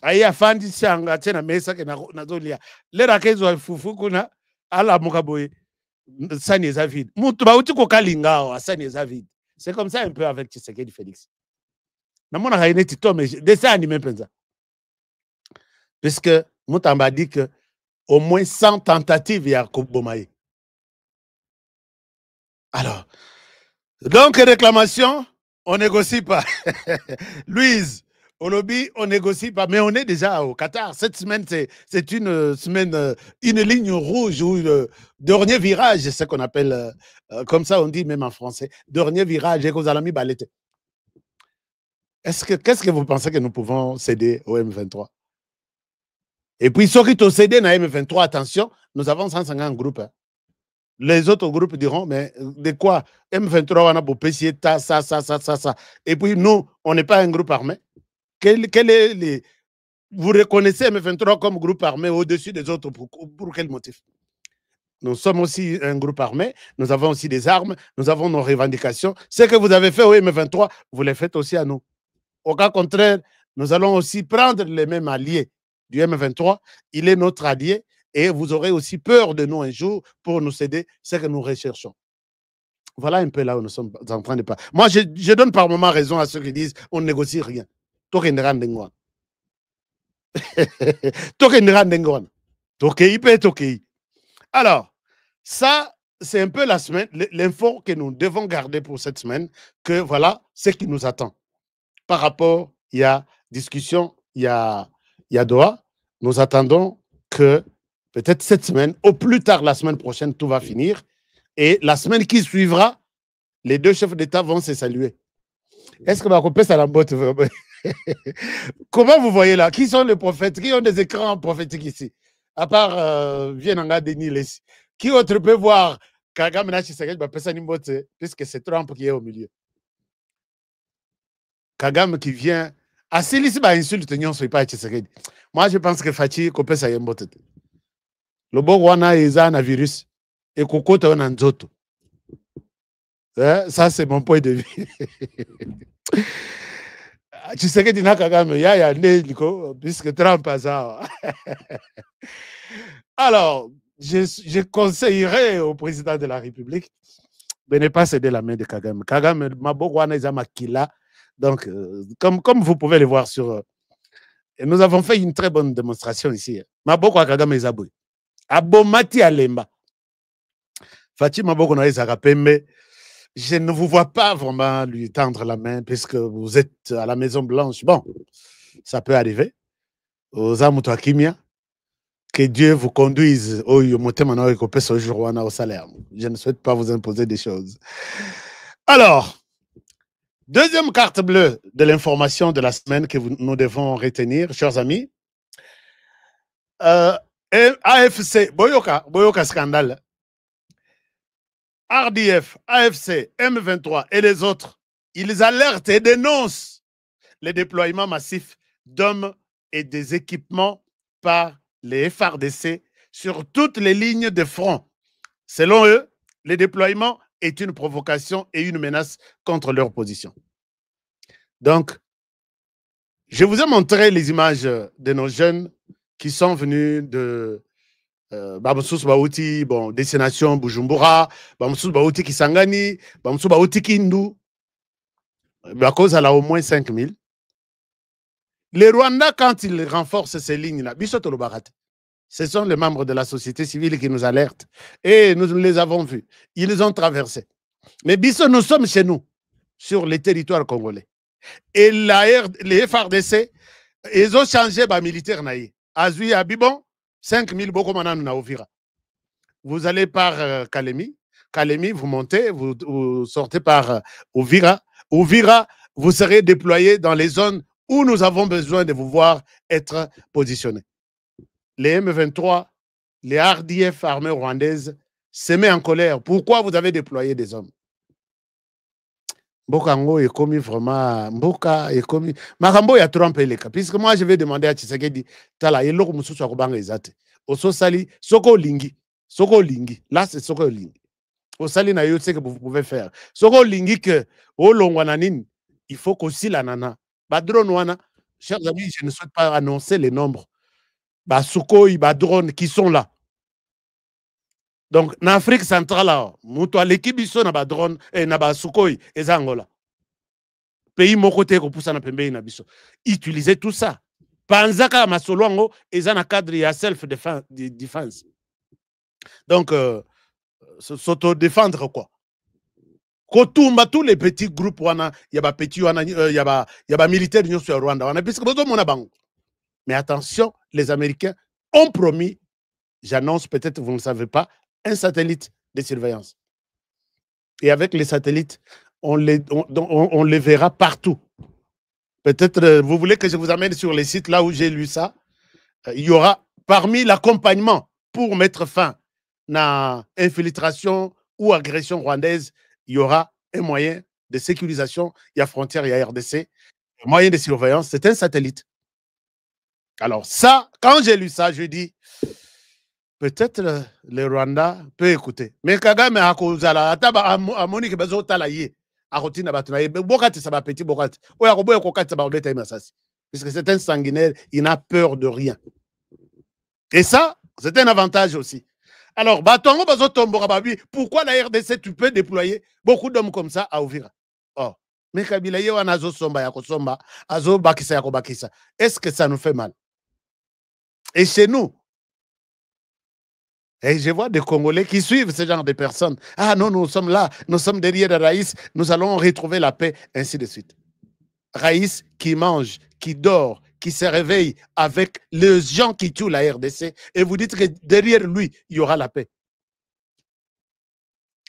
Aye afandi sanga tena mesa ke nazolia lera kezo fufu kuna ala mukaboye sani eza vide mutu ba uti ko kalingao sani eza vide. C'est comme ça un peu avec Tshisekedi Félix. Na mona haine tito mais dessin animé penza. Puisque Mutamba dit que au moins 100 tentatives ya Kobomaye. Alors donc réclamation, on négocie pas. Louise au lobby, on négocie pas, mais on est déjà au Qatar. Cette semaine, c'est une semaine, une ligne rouge ou le dernier virage, c'est ce qu'on appelle, comme ça on dit même en français, dernier virage, et que vous allez balete. Qu'est-ce que vous pensez que nous pouvons céder au M23? Et puis, ceux qui ont cédé à M23, attention, nous avons 150 groupes. Hein. Les autres groupes diront, mais de quoi? M23, on a beau pécier, ça. Et puis, nous, on n'est pas un groupe armé. Vous reconnaissez M23 comme groupe armé au-dessus des autres pour quel motif? Nous sommes aussi un groupe armé, nous avons aussi des armes, nous avons nos revendications. Ce que vous avez fait au M23, vous les faites aussi à nous. Au cas contraire, nous allons aussi prendre les mêmes alliés du M23. Il est notre allié et vous aurez aussi peur de nous un jour pour nous céder ce que nous recherchons. Voilà un peu là où nous sommes en train de parler. Moi, je donne par moment raison à ceux qui disent on ne négocie rien. Alors, ça, c'est un peu la semaine, l'info que nous devons garder pour cette semaine, que voilà ce qui nous attend. Par rapport, il y a discussion, il y a Doha. Nous attendons que peut-être cette semaine, au plus tard la semaine prochaine, tout va finir. Et la semaine qui suivra, les deux chefs d'État vont se saluer. Est-ce que ma copine, ça l'embotte vraiment? Comment vous voyez là? Qui sont les prophètes? Qui ont des écrans prophétiques ici? À part Vienanga Denis Lessi. Qui autre peut voir Kagame Tshisekedi puisque c'est Trump qui est au milieu? Kagame qui vient. Asili ba insulte nyon so pas Tshisekedi. Moi je pense que Fati kopé ça yembote. Le bon wana eza na virus et kokota na nzoto. Ça c'est mon point de vue. Tshisekedi na Kagame ya ndeko puisque Trump a ça. Alors, je conseillerais au président de la République de ne pas céder la main de Kagame. Kagame mabokwana eza makila. Donc, comme vous pouvez le voir sur... et nous avons fait une très bonne démonstration ici. Maboko a Kagame Zabouy. Abomati Alemba. Fatih Maboko na Ezara Pembe. Je ne vous vois pas vraiment lui tendre la main puisque vous êtes à la Maison Blanche. Bon, ça peut arriver. Aux Amouto Kimia. Que Dieu vous conduise au salaire. Je ne souhaite pas vous imposer des choses. Alors, deuxième carte bleue de l'information de la semaine que nous devons retenir, chers amis. AFC, Boyoka scandale. RDF, AFC, M23 et les autres, ils alertent et dénoncent les déploiements massifs d'hommes et des équipements par les FARDC sur toutes les lignes de front. Selon eux, le déploiement est une provocation et une menace contre leur position. Donc, je vous ai montré les images de nos jeunes qui sont venus de Bamsous Baouti, bon, destination Bujumbura, Bamsous Baouti Kisangani, Bamsous Baouti Kindu. À cause, elle a au moins 5000. Les Rwandais, quand ils renforcent ces lignes-là, ce sont les membres de la société civile qui nous alertent. Et nous les avons vus. Ils ont traversé. Mais Bisso, nous sommes chez nous, sur les territoires congolais. Et les FRDC, ils ont changé les militaires. Azui Abibon, 5000 Bokomanan na Ovira. Vous allez par Kalemi. Kalemi, vous montez, vous sortez par Ovira. Ovira, vous serez déployé dans les zones où nous avons besoin de vous voir être positionnés. Les M23, les RDF, armées rwandaises, se mettent en colère. Pourquoi vous avez déployé des hommes? Mboka ngo est commis vraiment. Mboka est commis. Makambo ya trompé les cas. Puisque moi, je vais demander à Tshisekedi, tala, yelo kumusu sa kubanga izate. Oso sali, soko lingi. Soko lingi. Là, c'est soko lingi. Au sali na yo, c'est que vous pouvez faire. Soko lingi que, au longwananin, il faut qu'aussi la nana. Badron wana, chers amis, je ne souhaite pas annoncer les nombres. Basukoi, badron qui sont là. Donc, en Afrique centrale, l'équipe iso na ba drone et na ba Sukhoi et Angola. Pays mon côté ko poussa na pembe na biso. Utilisez tout ça. Panzaka masolwango et na cadre ya self defense. Donc s'auto-défendre quoi. Kotumba tous les petits groupes wana, y a ba petit wana y a ba militaire ño sur Rwanda wana puisque bozo mona bango. Mais attention, les Américains ont promis, j'annonce peut-être vous ne savez pas, un satellite de surveillance. Et avec les satellites, on les verra partout. Peut-être, vous voulez que je vous amène sur les sites là où j'ai lu ça. Il y aura, parmi l'accompagnement pour mettre fin à infiltration ou agression rwandaise, il y aura un moyen de sécurisation. Il y a frontière, il y a RDC. Un moyen de surveillance, c'est un satellite. Alors ça, quand j'ai lu ça, je dis, peut-être le Rwanda peut écouter. Mais Kagame a kozala ataba amoni ke bazo tala ye akotina batuna ye bokati ça va petit bokati oya ko boya ko kati ba obeta masasi parce que c'est un sanguinaire, il n'a peur de rien. Et ça, c'est un avantage aussi. Alors batongo bazo tombora babi, pourquoi la RDC tu peux déployer beaucoup d'hommes comme ça à Uvira? Oh, mais Kabila ye wana zo somba ya ko somba, azo bakisa ya ko bakisa. Est-ce que ça nous fait mal? Et chez nous, et je vois des Congolais qui suivent ce genre de personnes. Ah non, nous sommes là, nous sommes derrière Raïs, nous allons retrouver la paix, ainsi de suite. Raïs qui mange, qui dort, qui se réveille avec les gens qui tuent la RDC, et vous dites que derrière lui, il y aura la paix.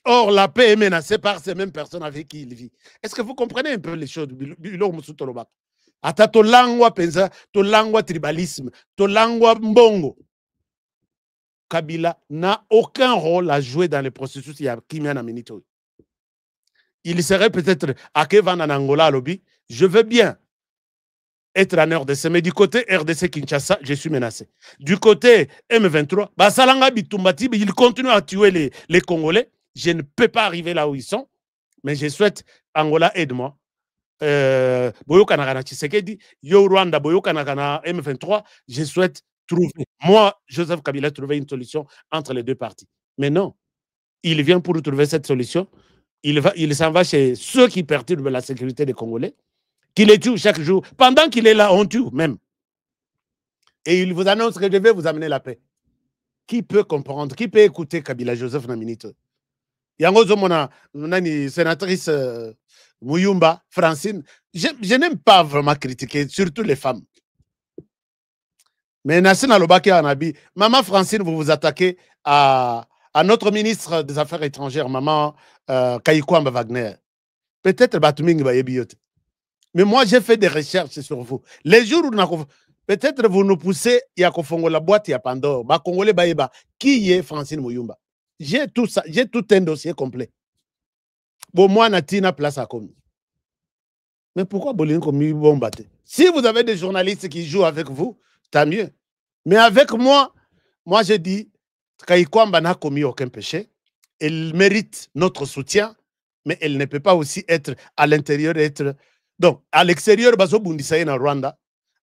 Or, la paix est menacée par ces mêmes personnes avec qui il vit. Est-ce que vous comprenez un peu les choses? Ata to langwa penza, to langwa tribalisme, to langwa mbongo. Kabila n'a aucun rôle à jouer dans le processus. Il serait peut-être à Kevan en Angola, lobby. Je veux bien être en RDC, mais du côté RDC Kinshasa, je suis menacé. Du côté M23, Basalanga Bitumbati, il continue à tuer les Congolais. Je ne peux pas arriver là où ils sont, mais je souhaite, Angola, aide-moi. Boyokanagana Tshisekedi, Yo Rwanda, Boyokanagana M23, je souhaite trouver, moi, Joseph Kabila, trouver une solution entre les deux parties. Mais non, il vient pour trouver cette solution. Il s'en va chez ceux qui perturbent la sécurité des Congolais, qui les tuent chaque jour. Pendant qu'il est là, on tue même. Et il vous annonce que je vais vous amener la paix. Qui peut comprendre, qui peut écouter Kabila Joseph Naminito? Yangozo Mona, sénatrice Muyumba, Francine, je n'aime pas vraiment critiquer, surtout les femmes. Mais Nassina Lobaki Anabi, maman Francine, vous vous attaquez à notre ministre des Affaires étrangères, maman Kayikwamba Wagner. Peut-être Batuming Bayebiyote. Mais moi, j'ai fait des recherches sur vous. Les jours où peut-être vous nous poussez, il y a la boîte, il y a Pandore, Congolais Bayeba. Qui est Francine Muyumba? J'ai tout ça, j'ai tout un dossier complet. Bon, moi, Natina place à commis. Mais pourquoi Bolin commis bombate? Si vous avez des journalistes qui jouent avec vous, tant mieux. Mais avec moi, je dis, Kayikwamba n'a commis aucun péché. Elle mérite notre soutien, mais elle ne peut pas aussi être à l'intérieur, donc, à l'extérieur, bazo bundisaye na Rwanda,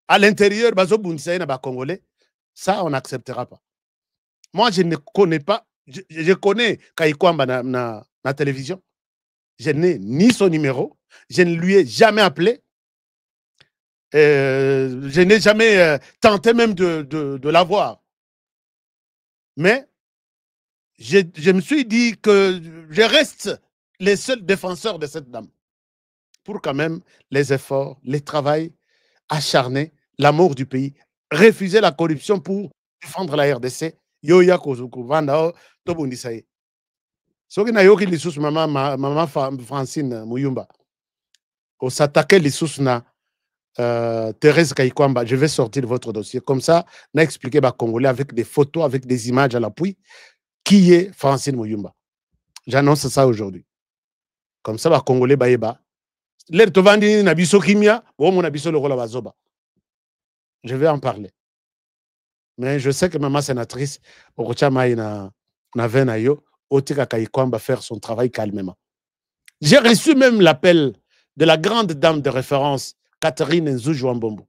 à l'intérieur, bazo bundisaye na Congolais, ça, on n'acceptera pas. Moi, je ne connais pas, je connais Kayikwamba na télévision. Je n'ai ni son numéro, je ne lui ai jamais appelé. Je n'ai jamais tenté même de l'avoir. Mais je me suis dit que je reste le seul défenseur de cette dame. pour quand même les efforts, les travail acharnés, l'amour du pays, refuser la corruption pour défendre la RDC. Yoya Kozuku, Vanda, Tobundisaye. Ce qui n'a yoki l'issous maman Francine Mouyumba. On s'attaquait l'issous na Thérèse Kayikwamba. Je vais sortir votre dossier. Comme ça, on a expliqué aux Congolais avec des photos, avec des images à l'appui, qui est Francine Mouyumba. J'annonce ça aujourd'hui. Comme ça, les Congolais baïba. L'air tovandi nabiso kimia, ou mon abiso le rôle bazoba. Je vais en parler. Mais je sais que maman sénatrice, Orochama na venayo, Otika Kayikwamba faire son travail calmement. J'ai reçu même l'appel de la grande dame de référence, Catherine Nzouj-Wambombo,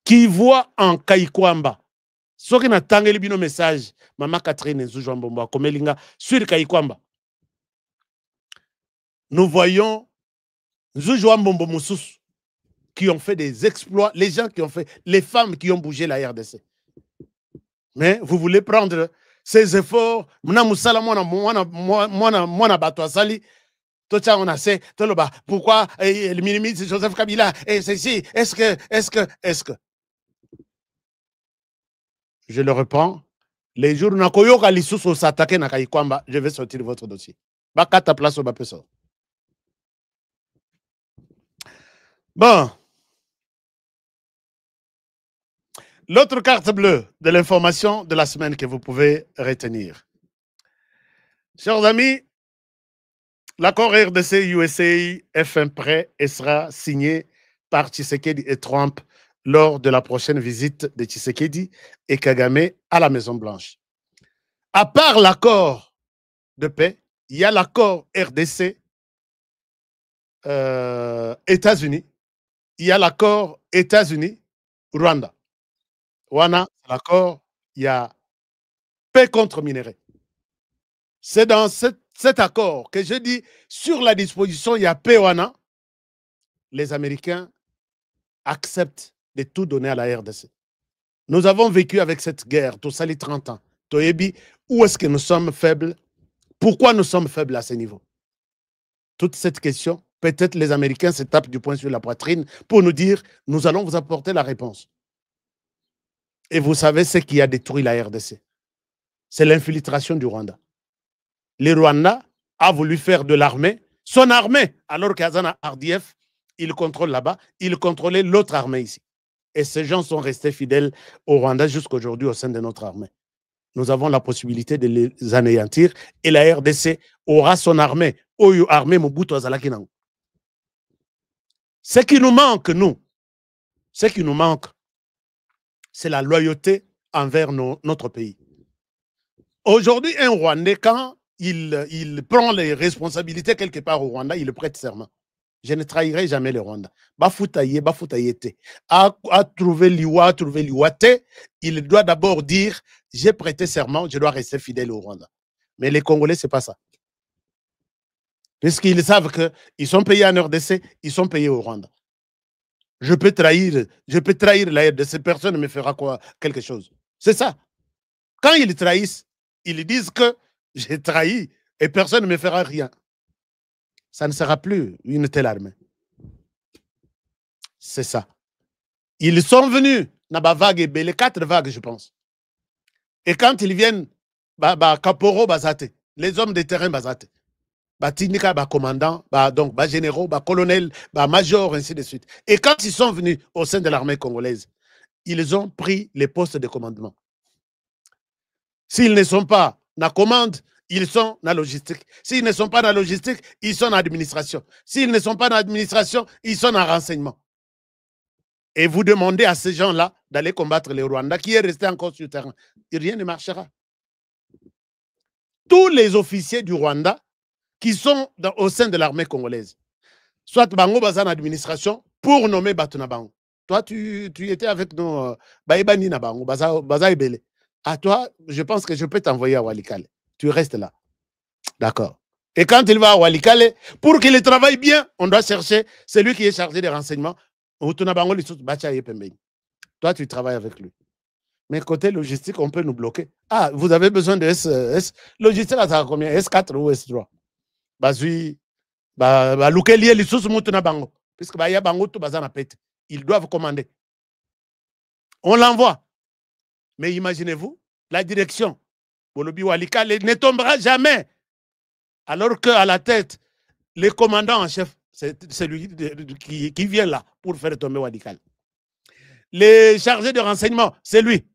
qui voit en Kayikwamba, ce qui n'a pas le message, maman Catherine Nzouj-Wambombo, comme Elinga, sur Kayikwamba. Nous voyons Nzouj-Wambombo Moussous qui ont fait des exploits, les gens qui ont fait, les femmes qui ont bougé la RDC. Mais vous voulez prendre ces efforts, pourquoi le ministre Joseph Kabila et ceci, est-ce que je le reprends, les jours nakoyoka lisusu s'attaquer na Kayikwamba, je vais sortir votre dossier. Bakata place au bapeso. Bon. L'autre carte bleue de l'information de la semaine que vous pouvez retenir. Chers amis, l'accord RDC-USA est fin prêt et sera signé par Tshisekedi et Trump lors de la prochaine visite de Tshisekedi et Kagame à la Maison-Blanche. À part l'accord de paix, il y a l'accord RDC États-Unis, il y a l'accord États-Unis-Rwanda. Wana, l'accord, il y a paix contre minerais. C'est dans cet accord que je dis, sur la disposition, il y a paix Wana. Les Américains acceptent de tout donner à la RDC. Nous avons vécu avec cette guerre, tout ça les 30 ans. Toyebi, où est-ce que nous sommes faibles? Pourquoi nous sommes faibles à ce niveau? Toute cette question, peut-être les Américains se tapent du poing sur la poitrine pour nous dire, nous allons vous apporter la réponse. Et vous savez ce qui a détruit la RDC. C'est l'infiltration du Rwanda. Le Rwanda a voulu faire de l'armée, son armée, alors qu'Azana RDF, il contrôle là-bas, il contrôlait l'autre armée ici. Et ces gens sont restés fidèles au Rwanda jusqu'aujourd'hui au sein de notre armée. Nous avons la possibilité de les anéantir et la RDC aura son armée. Oyo armée Mobutu Azalaki Nango. Ce qui nous manque, nous, c'est la loyauté envers notre pays. Aujourd'hui, un Rwandais, quand il prend les responsabilités quelque part au Rwanda, il prête serment. Je ne trahirai jamais le Rwanda. Bafoutaye, à trouver l'Iwate, il doit d'abord dire, j'ai prêté serment, je dois rester fidèle au Rwanda. Mais les Congolais, ce n'est pas ça. Puisqu'ils savent qu'ils sont payés en RDC, ils sont payés au Rwanda. Je peux trahir la RDC, personne ne me fera quelque chose. C'est ça. Quand ils trahissent, ils disent que j'ai trahi et personne ne me fera rien. Ça ne sera plus une telle armée. C'est ça. Ils sont venus, les 4 vagues, je pense. Et quand ils viennent, Kaporo Bazate, les hommes de terrain Bazate, Tinika, commandant, donc généraux, colonels, majors, ainsi de suite. Et quand ils sont venus au sein de l'armée congolaise, ils ont pris les postes de commandement. S'ils ne sont pas dans la commande, ils sont dans la logistique. S'ils ne sont pas dans la logistique, ils sont dans l'administration. S'ils ne sont pas dans l'administration, ils sont dans le renseignement. Et vous demandez à ces gens-là d'aller combattre les Rwandais qui est resté encore sur le terrain. Et rien ne marchera. Tous les officiers du Rwanda qui sont au sein de l'armée congolaise, soit Bango Bazan administration, pour nommer Batuna Bango. Toi, tu étais avec nous, Baïbani Nabango, Baza Ebele. À toi, je pense que je peux t'envoyer à Walikale. Tu restes là. D'accord. Et quand il va à Walikale, pour qu'il travaille bien, on doit chercher celui qui est chargé des renseignements. Toi, tu travailles avec lui. Mais côté logistique, on peut nous bloquer. Ah, vous avez besoin de S. Logistique, ça a combien? S4 ou S3? Bazui, puisque ils doivent commander. On l'envoie. Mais imaginez-vous, la direction, Bolobi Walikale, ne tombera jamais. Alors qu'à la tête, le commandant en chef, c'est celui qui vient là pour faire tomber Walikale. Les chargés de renseignement, c'est lui,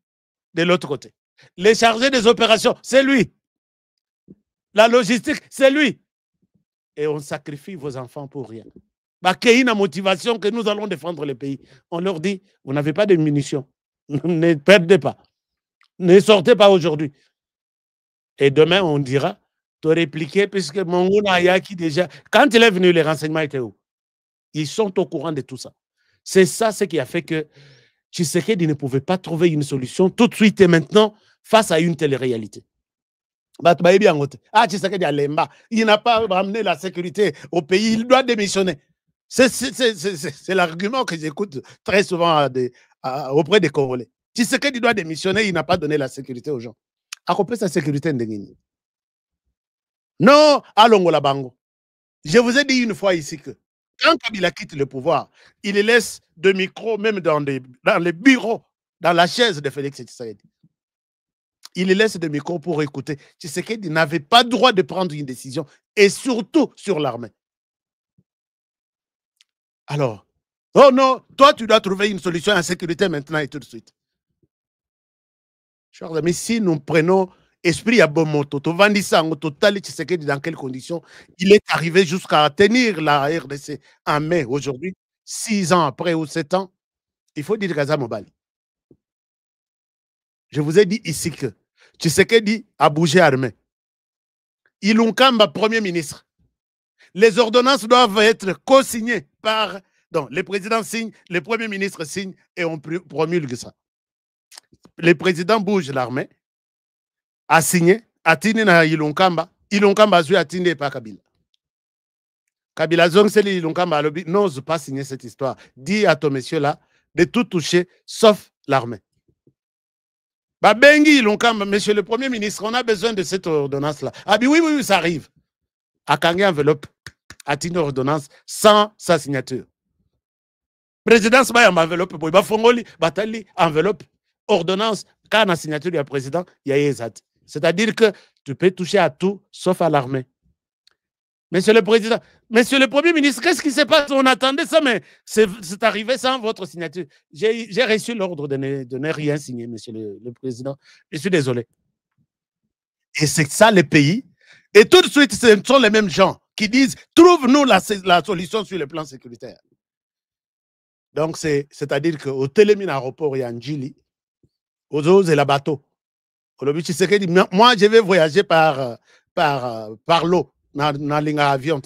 de l'autre côté. Les chargés des opérations, c'est lui. La logistique, c'est lui. Et on sacrifie vos enfants pour rien. Qu'il y ait une motivation que nous allons défendre le pays. On leur dit, vous n'avez pas de munitions. Ne perdez pas. Ne sortez pas aujourd'hui. Et demain, on dira, tu répliqué, puisque Mongouna Ayaki déjà, quand il est venu, les renseignements étaient où? Ils sont au courant de tout ça. C'est ça ce qui a fait que Tshisekedi ne pouvait pas trouver une solution tout de suite et maintenant face à une telle réalité. Tshisekedi Alemba, il n'a pas ramené la sécurité au pays, il doit démissionner. C'est l'argument que j'écoute très souvent auprès des Congolais. Tshisekedi doit démissionner, il n'a pas donné la sécurité aux gens. À couper sa sécurité ndengini. Non, allons bango. Je vous ai dit une fois ici que quand Kabila quitte le pouvoir, il laisse de micros même dans les bureaux, dans la chaise de Félix Tshisekedi. Il laisse des micros pour écouter. Tshisekedi n'avait pas le droit de prendre une décision, et surtout sur l'armée. Alors, oh non, toi tu dois trouver une solution à la sécurité maintenant et tout de suite. Chers amis, si nous prenons esprit à Bomoto, total Tshisekedi dans quelles conditions il est arrivé jusqu'à tenir la RDC en mai aujourd'hui, 6 ans après ou 7 ans, il faut dire Gaza Mobali. Je vous ai dit ici que Tshisekedi a bougé armé. Ilunkamba, Premier ministre. Les ordonnances doivent être co-signées par... Donc, le président signe, le Premier ministre signe et on promulgue ça. Le président bouge l'armée, a signé, a signé na Ilunkamba. Ilunkamba a signé par Kabila. Kabila Zongseli Ilunkamba n'ose pas signer cette histoire. Dis à ton monsieur là de tout toucher sauf l'armée. Bengi Ilunkamba, monsieur le Premier ministre, on a besoin de cette ordonnance-là. Ah oui, oui, ça arrive. A Kangé enveloppe, a signé ordonnance sans sa signature. Présidence, il y a une enveloppe, il y a une enveloppe, ordonnance, quand on a signature du président, il y a ESAT. C'est-à-dire que tu peux toucher à tout, sauf à l'armée. Monsieur le Président, Monsieur le Premier ministre, qu'est-ce qui se passe? On attendait ça, mais c'est arrivé sans votre signature. J'ai reçu l'ordre de ne rien signer, Monsieur le Président. Je suis désolé. Et c'est ça le pays. Et tout de suite, ce sont les mêmes gens qui disent, trouve-nous la solution sur le plan sécuritaire. Donc, c'est-à-dire qu'au Télémine aéroport, il y a Njili, aux eaux et la bateau. Moi, je vais voyager par l'eau, dans l'avion.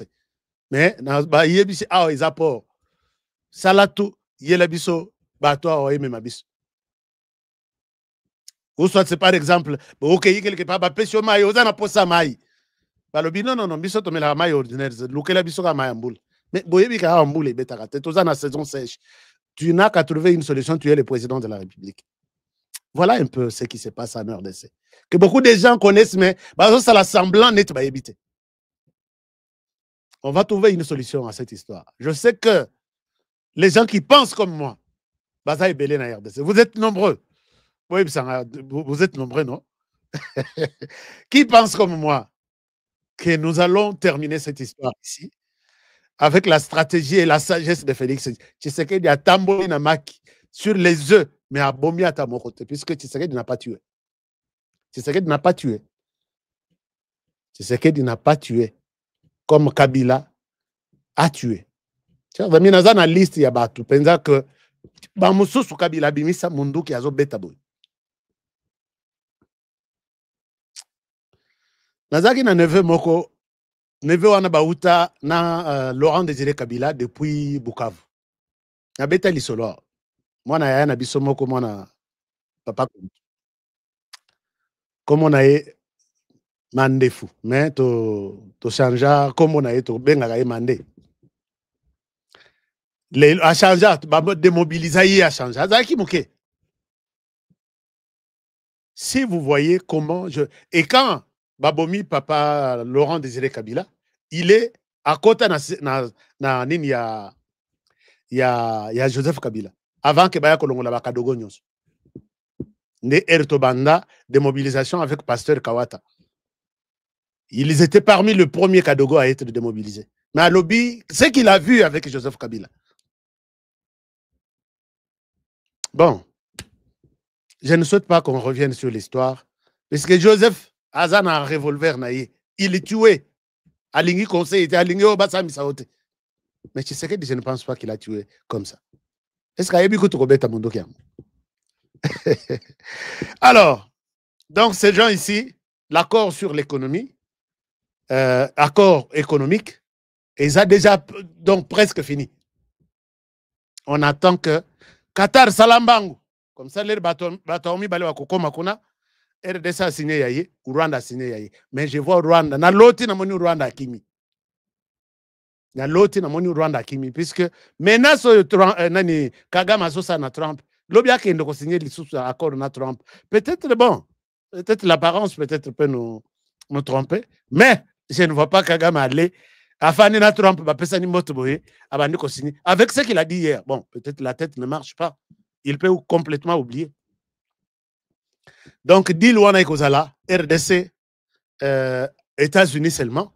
Mais, il y a des apports. Salatu, il y a des bateaux, il y a des ou soit c'est par exemple, ok, quelque part, pression maille, on a posé maille. Non, biso to la maille ordinaire, l'oukel biso ka maille en boule. Mais boyebi ka en boule, betakate, tous en saison sèche. Tu n'as qu'à trouver une solution, tu es le président de la République. Voilà un peu ce qui se passe en RDC. Que beaucoup de gens connaissent, mais ça la semblant net va éviter. On va trouver une solution à cette histoire. Je sais que les gens qui pensent comme moi, ça est belé na RDC. Vous êtes nombreux. Oui, vous êtes nombreux, non? Qui pensent comme moi que nous allons terminer cette histoire ici avec la stratégie et la sagesse de Félix Tshisekedi a tambouré na maki sur les œufs, mais a bomi à Tamokote, puisque Tshisekedi n'a pas tué. Tshisekedi n'a pas tué. Tshisekedi n'a pas tué, comme Kabila a tué. Dans la liste, il y a Batu. Pensa que Bamususu Kabila bimisa mundu ki azo betaboy. Nazaki na neveu moko, neveu wana bauta na Laurent Désiré Kabila depuis Bukavu. Na beta lisolo. Mwana ya na biso moko mwana papa comme on a mandefu, mais to changea comme on a to benga ga mandé. Les a changé, ba démobiliser a changé. Azaki moke. Si vous voyez comment et quand Babomi, papa Laurent Désiré Kabila, il est à côté na nini ya Joseph Kabila avant que baya kolongola ba kadogo nyonso ne Ertobanda de mobilisation avec Pasteur Kawata. Ils étaient parmi le premier kadogo à être démobilisé. Mais à lobby, ce qu'il a vu avec Joseph Kabila. Bon, je ne souhaite pas qu'on revienne sur l'histoire, parce que Joseph Azan a un revolver naïe. Il est tué. Alingi conseil était aligné au bas Saote. Mais tu sais que je ne pense pas qu'il a tué comme ça. Est-ce qu'il y a eu beaucoup de monde? Alors, donc ces gens ici, l'accord sur l'économie, accord économique, et ça déjà donc presque fini. On attend que Qatar Salambangu, comme ça, les bataomi balewa kokoma kuna, RDC a signé yaye, Rwanda a signé yaye. Mais je vois Rwanda, na loti na moni Rwanda akimi. Na loti na moni Rwanda akimi, puisque maintenant nani Kagame asosa na Trump, l'obia qui est signé l'accord na Trump. Peut-être bon, peut-être l'apparence peut-être peut nous tromper, mais je ne vois pas Kagame aller afin na Trump bapesa ni moto boye abandi ko signer avec ce qu'il a dit hier. Bon, peut-être la tête ne marche pas. Il peut complètement oublier. Donc, deal wana ikozala, RDC, États-Unis seulement,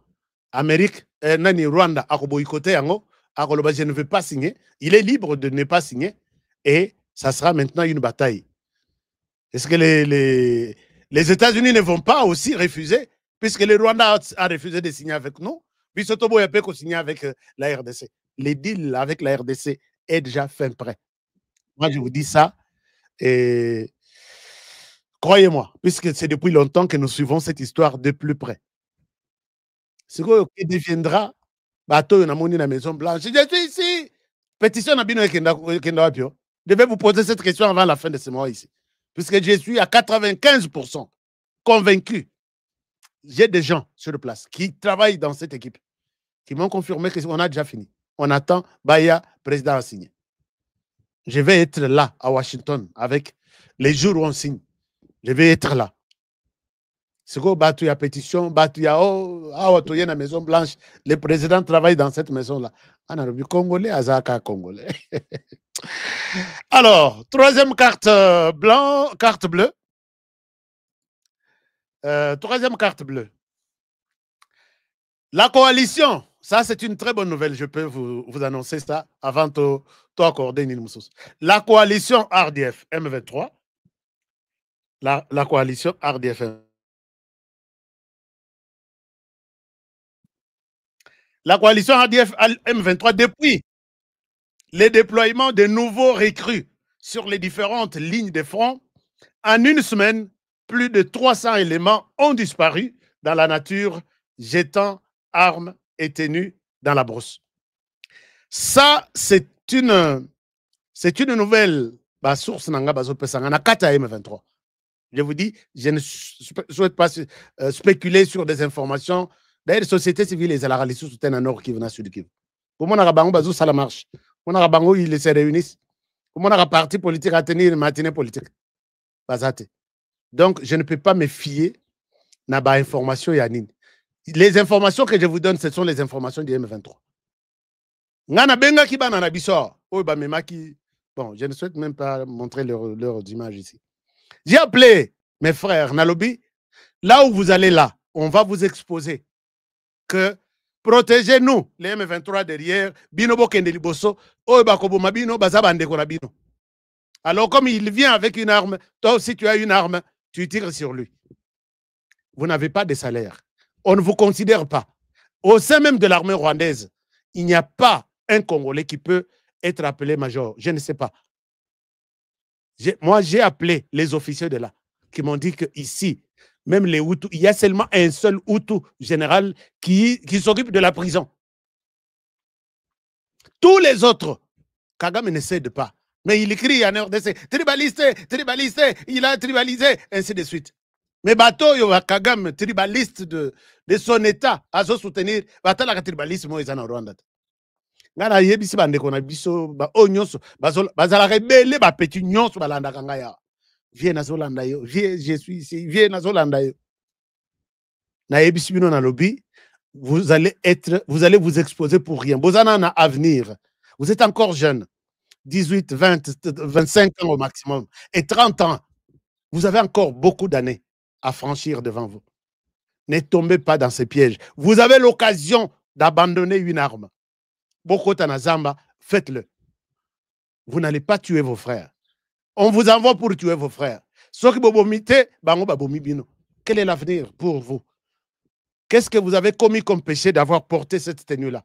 Amérique, nani Rwanda, ako boycotté yango, ako loba je ne veux pas signer. Il est libre de ne pas signer et ça sera maintenant une bataille. Est-ce que les États-Unis ne vont pas aussi refuser, puisque le Rwanda a refusé de signer avec nous, puis Sotobo a pu signer avec la RDC. Les deals avec la RDC est déjà fin prêt. Moi, je vous dis ça et croyez-moi, puisque c'est depuis longtemps que nous suivons cette histoire de plus près. Ce qui deviendra, bateau na moni na Maison Blanche. Je suis ici. Pétition na bino kenda wapio. Je vais vous poser cette question avant la fin de ce mois ici. Puisque je suis à 95% convaincu. J'ai des gens sur place qui travaillent dans cette équipe, qui m'ont confirmé qu'on a déjà fini. On attend Baya, président, à signer. Je vais être là à Washington avec les jours où on signe. Je vais être là. C'est quoi, battu à pétition, battu à la Maison Blanche. Le président travaille dans cette maison-là. On a vu Congolais, Azaka Congolais. Alors, troisième carte carte bleue. Troisième carte bleue. La coalition, ça c'est une très bonne nouvelle, je peux vous annoncer ça avant de accorder Nil Moussous. La coalition RDF M23, la coalition RDF M23. La coalition RDF M23, depuis le déploiement de nouveaux recrues sur les différentes lignes de front, en une semaine, plus de 300 éléments ont disparu dans la nature, jetant armes et tenues dans la brousse. Ça, c'est une nouvelle source na kata M23. Je vous dis, je ne souhaite pas spéculer sur des informations. D'ailleurs, les sociétés civiles, les alaralis soutiennent en Nord Kivu, Sud Kivu. Comment on a bango bazou ça la marche. On a bango ils se réunissent. Comment on a parti politique à tenir une matinée politique. Bazate. Donc, je ne peux pas me fier à ba information yanine. Les informations que je vous donne, ce sont les informations du M23. Ngana benga ki bana na biso. Ba memaki. Bon, je ne souhaite même pas montrer leurs images ici. J'ai appelé mes frères Nalobi. Là où vous allez là, on va vous exposer que protégez-nous, les M23 derrière, binobo kendeliboso, bakoboma bino, bazabande konabino. Alors, comme il vient avec une arme, toi aussi tu as une arme, tu tires sur lui. Vous n'avez pas de salaire. On ne vous considère pas. Au sein même de l'armée rwandaise, il n'y a pas un Congolais qui peut être appelé major. Je ne sais pas. Moi, j'ai appelé les officiers de là, qui m'ont dit qu'ici, même les Hutus, il y a seulement un seul Hutu général qui s'occupe de la prison. Tous les autres, Kagame ne cède pas. Mais il écrit en RDC, tribalisé, il a tribalisé, ainsi de suite. Mais bateau, il y a Kagame, tribaliste de son état, à se soutenir, bateau la tribalisme, ils en ont Rwanda. Ngana yebisi bande kona biso ba onyonso bazala rebelle ba petit nyonso balanda kanga ya. Viens na Zolanda yo, je suis ici, viens na Zolanda yo. Na yebisi bino na lobby, vous allez vous exposer pour rien. Vous en avez un avenir. Vous êtes encore jeune. 18, 20, 25 ans au maximum. Et 30 ans. Vous avez encore beaucoup d'années à franchir devant vous. Ne tombez pas dans ces pièges. Vous avez l'occasion d'abandonner une arme. Boko Tanazamba, faites-le. Vous n'allez pas tuer vos frères. On vous envoie pour tuer vos frères. Quel est l'avenir pour vous? Qu'est-ce que vous avez commis comme péché d'avoir porté cette tenue-là?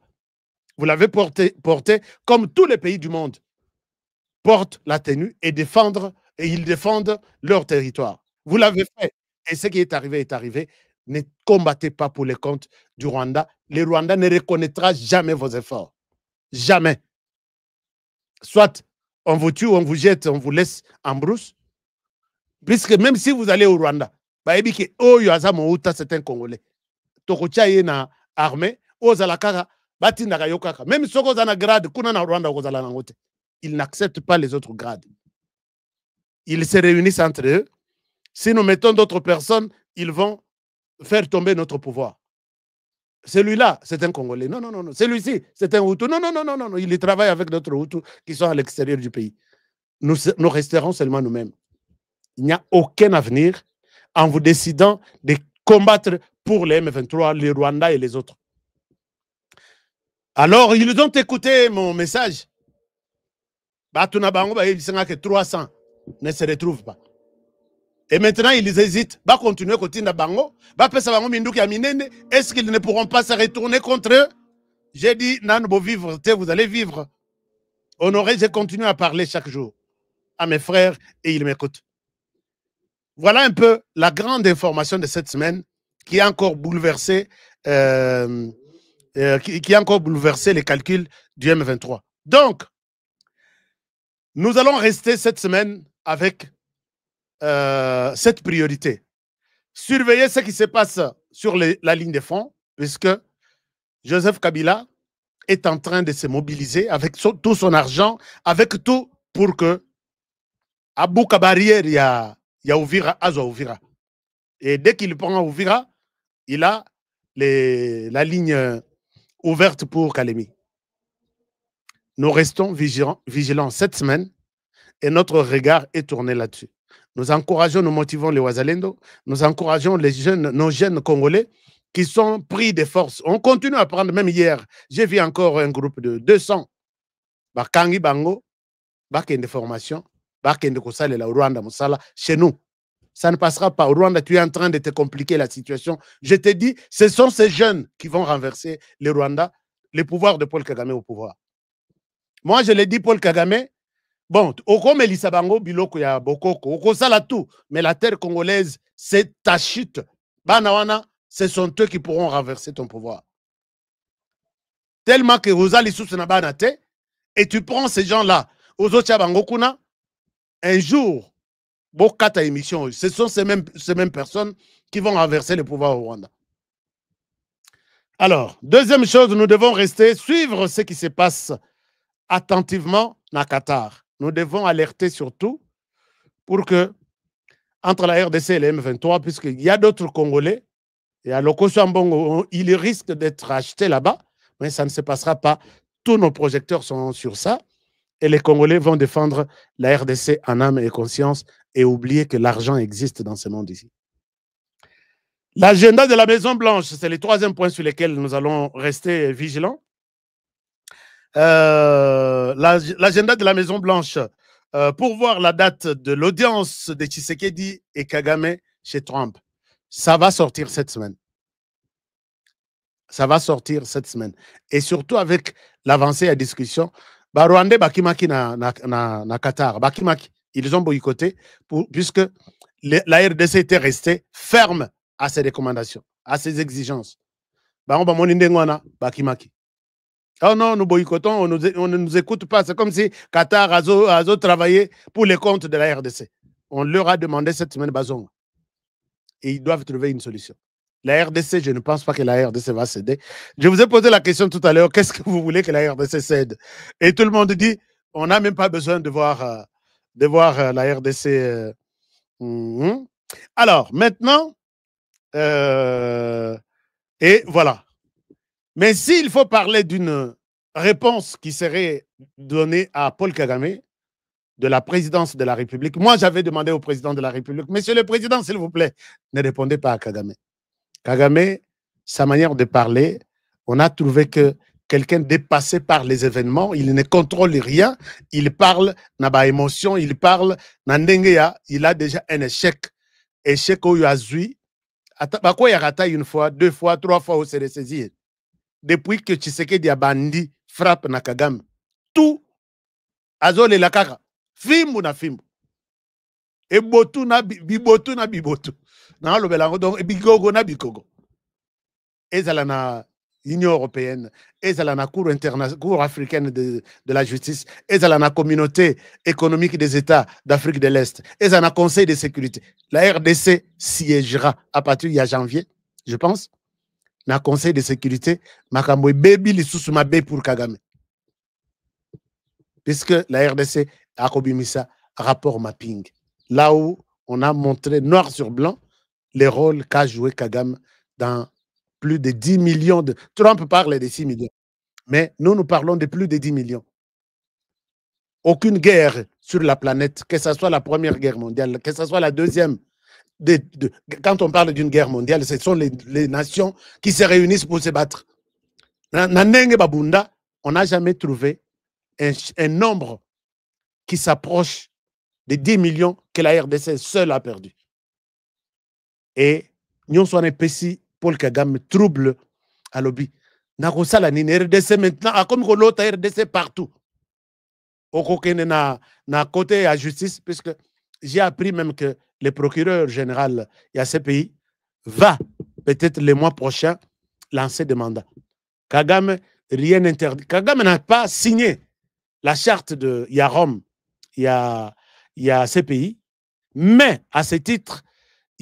Vous l'avez porté comme tous les pays du monde portent la tenue et ils défendent leur territoire. Vous l'avez fait. Et ce qui est arrivé. Ne combattez pas pour les comptes du Rwanda. Le Rwanda ne reconnaîtra jamais vos efforts. Jamais. Soit on vous tue, on vous jette, on vous laisse en brousse. Puisque même si vous allez au Rwanda, c'est un Congolais. Tokocha na armée, même si vous avez grade, ils n'acceptent pas les autres grades. Ils se réunissent entre eux. Si nous mettons d'autres personnes, ils vont faire tomber notre pouvoir. Celui-là, c'est un Congolais. Non. Celui-ci, c'est un Hutu. Non. Il travaille avec d'autres Hutus qui sont à l'extérieur du pays. Nous resterons seulement nous-mêmes. Il n'y a aucun avenir en vous décidant de combattre pour les M23, les Rwandais et les autres. Alors, ils ont écouté mon message. 300 ne se retrouvent pas. Et maintenant, ils hésitent. Continuer à continuer bango. Est-ce qu'ils ne pourront pas se retourner contre eux? J'ai dit, non, vous allez vivre. Honoré, j'ai continué à parler chaque jour à mes frères et ils m'écoutent. Voilà un peu la grande information de cette semaine qui a encore bouleversé, qui a encore bouleversé les calculs du M23. Donc, nous allons rester cette semaine avec cette priorité. Surveillez ce qui se passe sur la ligne de front, puisque Joseph Kabila est en train de se mobiliser avec tout son argent, avec tout pour que à Bouka-Barrière, il y a Ouvira, Azo Ouvira. Et dès qu'il prend Ouvira, il a la ligne ouverte pour Kalemi. Nous restons vigilants cette semaine et notre regard est tourné là-dessus. Nous encourageons, nous motivons les Wazalendo, nous encourageons nos jeunes Congolais qui sont pris de force. On continue à prendre, même hier, j'ai vu encore un groupe de 200. Bakangi Bango, Bakende formation, Bakende Kosale la Rwanda Moussala, chez nous. Ça ne passera pas. Au Rwanda, tu es en train de te compliquer la situation. Je te dis, ce sont ces jeunes qui vont renverser le Rwanda, le pouvoir de Paul Kagame au pouvoir. Moi, je l'ai dit, Paul Kagame, bon, Okome Lisabango, Biloko ya Bokoko, Okosala tout, mais la terre congolaise, c'est ta chute. Banawana, ce sont eux qui pourront renverser ton pouvoir. Tellement que Rosali Sousnabanate, et tu prends ces gens-là, Ozocha Bangokuna, un jour, Bokata émission, ce sont ces mêmes personnes qui vont renverser le pouvoir au Rwanda. Alors, deuxième chose, nous devons suivre ce qui se passe attentivement dans Qatar. Nous devons alerter surtout pour que, entre la RDC et les M23, puisqu'il y a d'autres Congolais, et à Lokosambongo, il risque d'être acheté là-bas, mais ça ne se passera pas. Tous nos projecteurs sont sur ça, et les Congolais vont défendre la RDC en âme et conscience et oublier que l'argent existe dans ce monde ici. L'agenda de la Maison-Blanche, c'est le troisième point sur lequel nous allons rester vigilants. L'agenda de la Maison-Blanche pour voir la date de l'audience de Tshisekedi et Kagame chez Trump. Ça va sortir cette semaine. Ça va sortir cette semaine. Et surtout avec l'avancée à discussion, Rwandais Bakimaki na Qatar. Bakimaki, ils ont boycotté puisque la RDC était restée ferme à ses recommandations, à ses exigences. Bakimaki. Oh non, nous boycottons, on ne nous écoute pas. C'est comme si Qatar a travaillé pour les comptes de la RDC. On leur a demandé cette semaine Bazong. Et ils doivent trouver une solution. La RDC, je ne pense pas que la RDC va céder. Je vous ai posé la question tout à l'heure, qu'est-ce que vous voulez que la RDC cède? Et tout le monde dit, on n'a même pas besoin de voir la RDC. Alors, maintenant, et voilà. Mais s'il faut parler d'une réponse qui serait donnée à Paul Kagame de la présidence de la République, moi j'avais demandé au président de la République, Monsieur le Président, s'il vous plaît, ne répondez pas à Kagame. Kagame, sa manière de parler, on a trouvé que quelqu'un dépassé par les événements, il ne contrôle rien, il parle, n'a pas émotion, il parle, il a déjà un échec. Échec où il a zui. Il a une fois, 2 fois, 3 fois où c'est saisir. Depuis que Tshisekedi a bandi, frappe na Kagame, tout, azole la kaka, fimbu na fimbu. Et botu na bibotu na bibotu. Na lo belango donc bigogo na bigogo. Ezala na Union européenne, ezala na Cour africaine de la justice, ezala na communauté économique des États d'Afrique de l'Est, ezala na Conseil de sécurité. La RDC siégera à partir de janvier, je pense, na Conseil de sécurité, makambo baby li susuma be pour Kagame. Puisque la RDC a kobimisa rapport mapping, là où on a montré noir sur blanc les rôles qu'a joué Kagame dans plus de 10 millions de... Trump parle de 6 millions. Mais nous parlons de plus de 10 millions. Aucune guerre sur la planète, que ce soit la Première Guerre mondiale, que ce soit la Deuxième, quand on parle d'une guerre mondiale, ce sont les nations qui se réunissent pour se battre. On n'a jamais trouvé un nombre qui s'approche des 10 millions que la RDC seule a perdu. Et nous sommes ici. Paul Kagame trouble à lobby. Nakosala ni RDC maintenant, comme l'autre RDC partout. Au na côté à justice, puisque j'ai appris même que le procureur général de ce pays va peut-être le mois prochain lancer des mandats. Kagame, rien n'interdit. Kagame n'a pas signé la charte de Rome, il y a ces pays, mais à ce titre,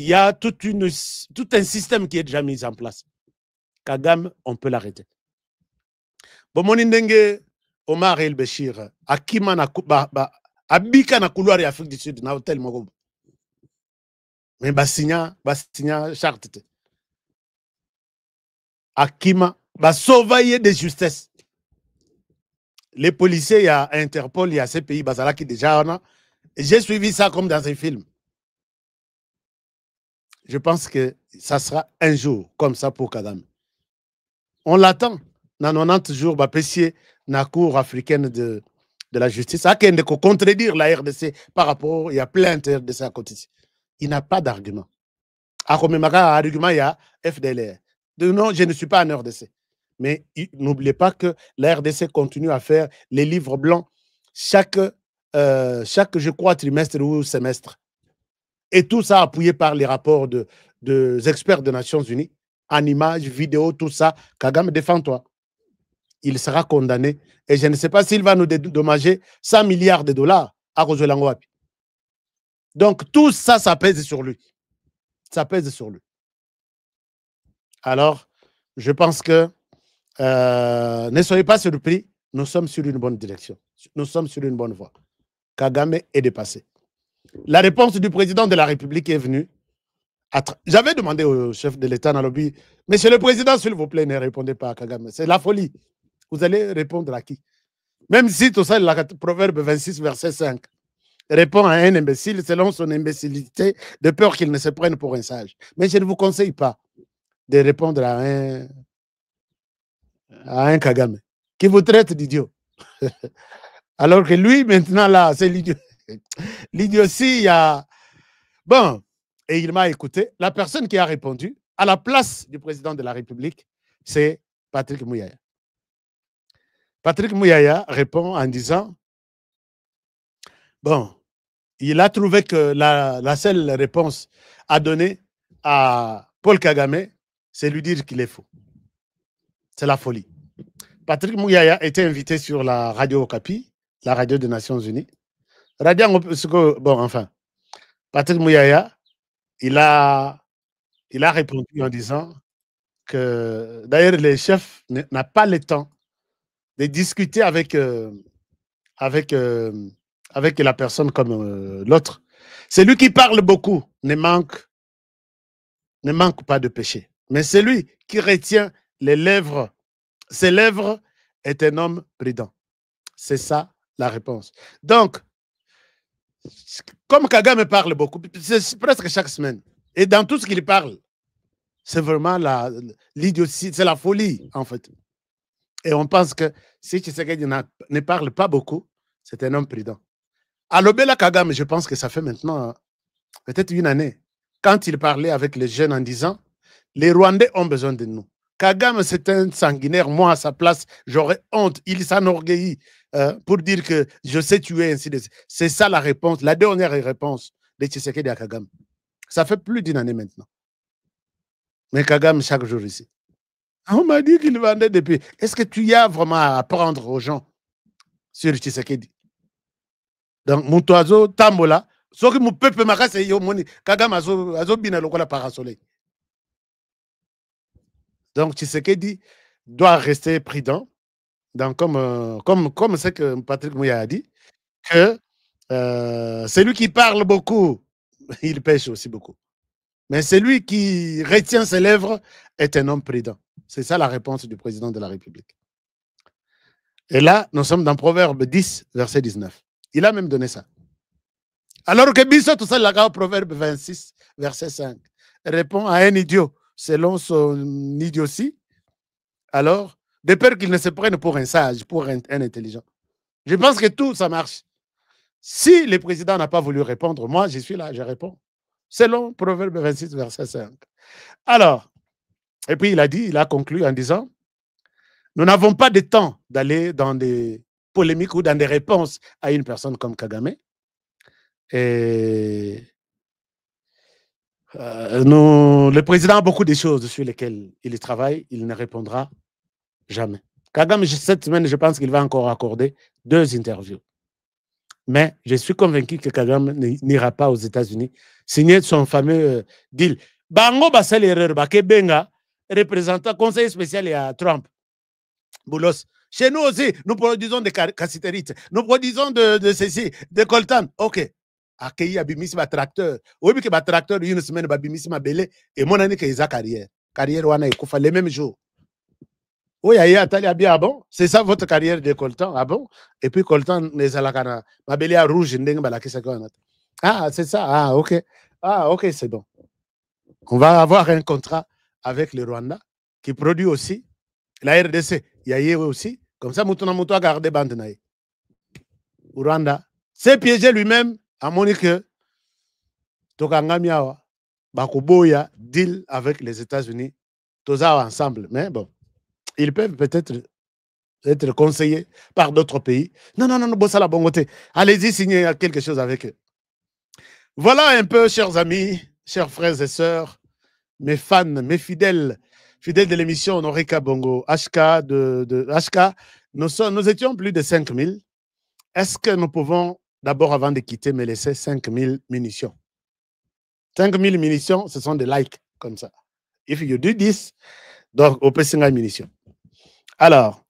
il y a tout un système qui est déjà mis en place. Kagame, on peut l'arrêter. Bon, mon indenge Omar El Béchir, Akima na Abika na couloir Afrique du Sud, na hôtel Mogo. Mais Basigna charte. Akima, sauvailler de justesse. Les policiers, il y a Interpol, il y a ces pays, Bazala qui déjà on a. J'ai suivi ça comme dans un film. Je pense que ça sera un jour comme ça pour Kagame. On l'attend. Dans 90 jours, la Cour africaine de la justice a contredire la RDC par rapport, il y a plein de RDC à côté. Il n'a pas d'argument. Argument, il y a FDLR. Non, je ne suis pas en RDC. Mais n'oubliez pas que la RDC continue à faire les livres blancs chaque je crois, trimestre ou semestre. Et tout ça appuyé par les rapports des experts des Nations Unies, en images, vidéos, tout ça. Kagame, défends-toi. Il sera condamné. Et je ne sais pas s'il va nous dédommager 100 milliards de dollars à Rojolangoapi. Donc, tout ça, ça pèse sur lui. Ça pèse sur lui. Alors, je pense que ne soyez pas surpris, nous sommes sur une bonne direction. Nous sommes sur une bonne voie. Kagame est dépassé. La réponse du président de la République est venue. J'avais demandé au chef de l'État dans le lobby, Monsieur le Président, s'il vous plaît, ne répondez pas à Kagame. C'est la folie. Vous allez répondre à qui? Même si tout ça, le proverbe 26, verset 5, répond à un imbécile selon son imbécilité, de peur qu'il ne se prenne pour un sage. Mais je ne vous conseille pas de répondre à un Kagame qui vous traite d'idiot. Alors que lui, maintenant, là, c'est l'idiot. L'idiotie, il y a... Bon, et il m'a écouté. La personne qui a répondu à la place du président de la République, c'est Patrick Mouyaya. Patrick Mouyaya répond en disant, bon, il a trouvé que la seule réponse à donner à Paul Kagame, c'est lui dire qu'il est faux. C'est la folie. Patrick Mouyaya était invité sur la radio Okapi, la radio des Nations Unies. Bon, enfin, Patrick Mouyaya, il a répondu en disant que, d'ailleurs, le chef n'a pas le temps de discuter avec la personne comme l'autre. Celui qui parle beaucoup ne manque pas de péché. Mais celui qui retient les lèvres ses lèvres est un homme prudent. C'est ça la réponse. Donc, comme Kagame parle beaucoup, c'est presque chaque semaine, et dans tout ce qu'il parle, c'est vraiment l'idiotie, c'est la folie, en fait. Et on pense que si Tshisekedi ne parle pas beaucoup, c'est un homme prudent. À l'Obela Kagame, je pense que ça fait maintenant peut-être une année, quand il parlait avec les jeunes en disant « Les Rwandais ont besoin de nous ». Kagame, c'est un sanguinaire. Moi, à sa place, j'aurais honte. Il s'enorgueillit pour dire que je sais tuer, ainsi de suite. C'est ça la réponse, la dernière réponse de Tshisekedi à Kagame. Ça fait plus d'une année maintenant. Mais Kagame, chaque jour ici. On m'a dit qu'il vendait depuis. Est-ce que tu y as vraiment à apprendre aux gens sur Tshisekedi? Donc, mon oiseau, Tambola, ce que mon peuple m'a cassé, Kagame a bien le parasoleil. Donc, Tshisekedi doit rester prudent, donc, comme c'est que Patrick Mouya a dit, que celui qui parle beaucoup, il pêche aussi beaucoup. Mais celui qui retient ses lèvres est un homme prudent. C'est ça la réponse du président de la République. Et là, nous sommes dans Proverbe 10, verset 19. Il a même donné ça. Alors que Bissot, tout ça, la Proverbe 26, verset 5, répond à un idiot selon son idiotie. Alors, de peur qu'il ne se prenne pour un sage, pour un intelligent. Je pense que tout, ça marche. Si le président n'a pas voulu répondre, moi, je suis là, je réponds. Selon Proverbe 26, verset 5. Alors, et puis il a conclu en disant, nous n'avons pas de temps d'aller dans des polémiques ou dans des réponses à une personne comme Kagame. Et le président a beaucoup de choses sur lesquelles il travaille, il ne répondra jamais. Kagame, cette semaine, je pense qu'il va encore accorder 2 interviews. Mais je suis convaincu que Kagame n'ira pas aux États-Unis signer son fameux deal. Bango basel erreur, Bakebenga, représentant conseiller spécial à Trump. Boulos. Chez nous aussi, nous produisons des cassitérites, nous produisons de ceci, de coltan. Ok. Accueilli Abimis ma tracteur. Oui, mais que ma tracteur, une semaine, Abimis ma belé, et mon année qu'il a carrière. Carrière, on a écouté les mêmes jours. Oui, bien, ah bon? C'est ça votre carrière de coltan, ah bon? Et puis coltan, les alakana, ma belé à rouge, ah, c'est ça, ah, ok. Ah, ok, c'est bon. On va avoir un contrat avec le Rwanda qui produit aussi la RDC. Il y a aussi, comme ça, Moutouna a gardé Bandanaï. Au Rwanda, c'est piégé lui-même à Monique. Tokangamiawa, Bakuboya, deal avec les États-Unis, tous ensemble. Mais bon, ils peuvent peut-être être conseillés par d'autres pays. Non, Bossa la Bongote. Allez-y signer quelque chose avec eux. Voilà un peu, chers amis, chers frères et sœurs, mes fans, mes fidèles de l'émission Honorika Bongo, HK de HK. Nous étions plus de 5000. Est-ce que nous pouvons, d'abord, avant de quitter, me laisser 5000 munitions? 5000 munitions, ce sont des likes, comme ça. If you do this, donc, on peut 5000 munitions. Alors,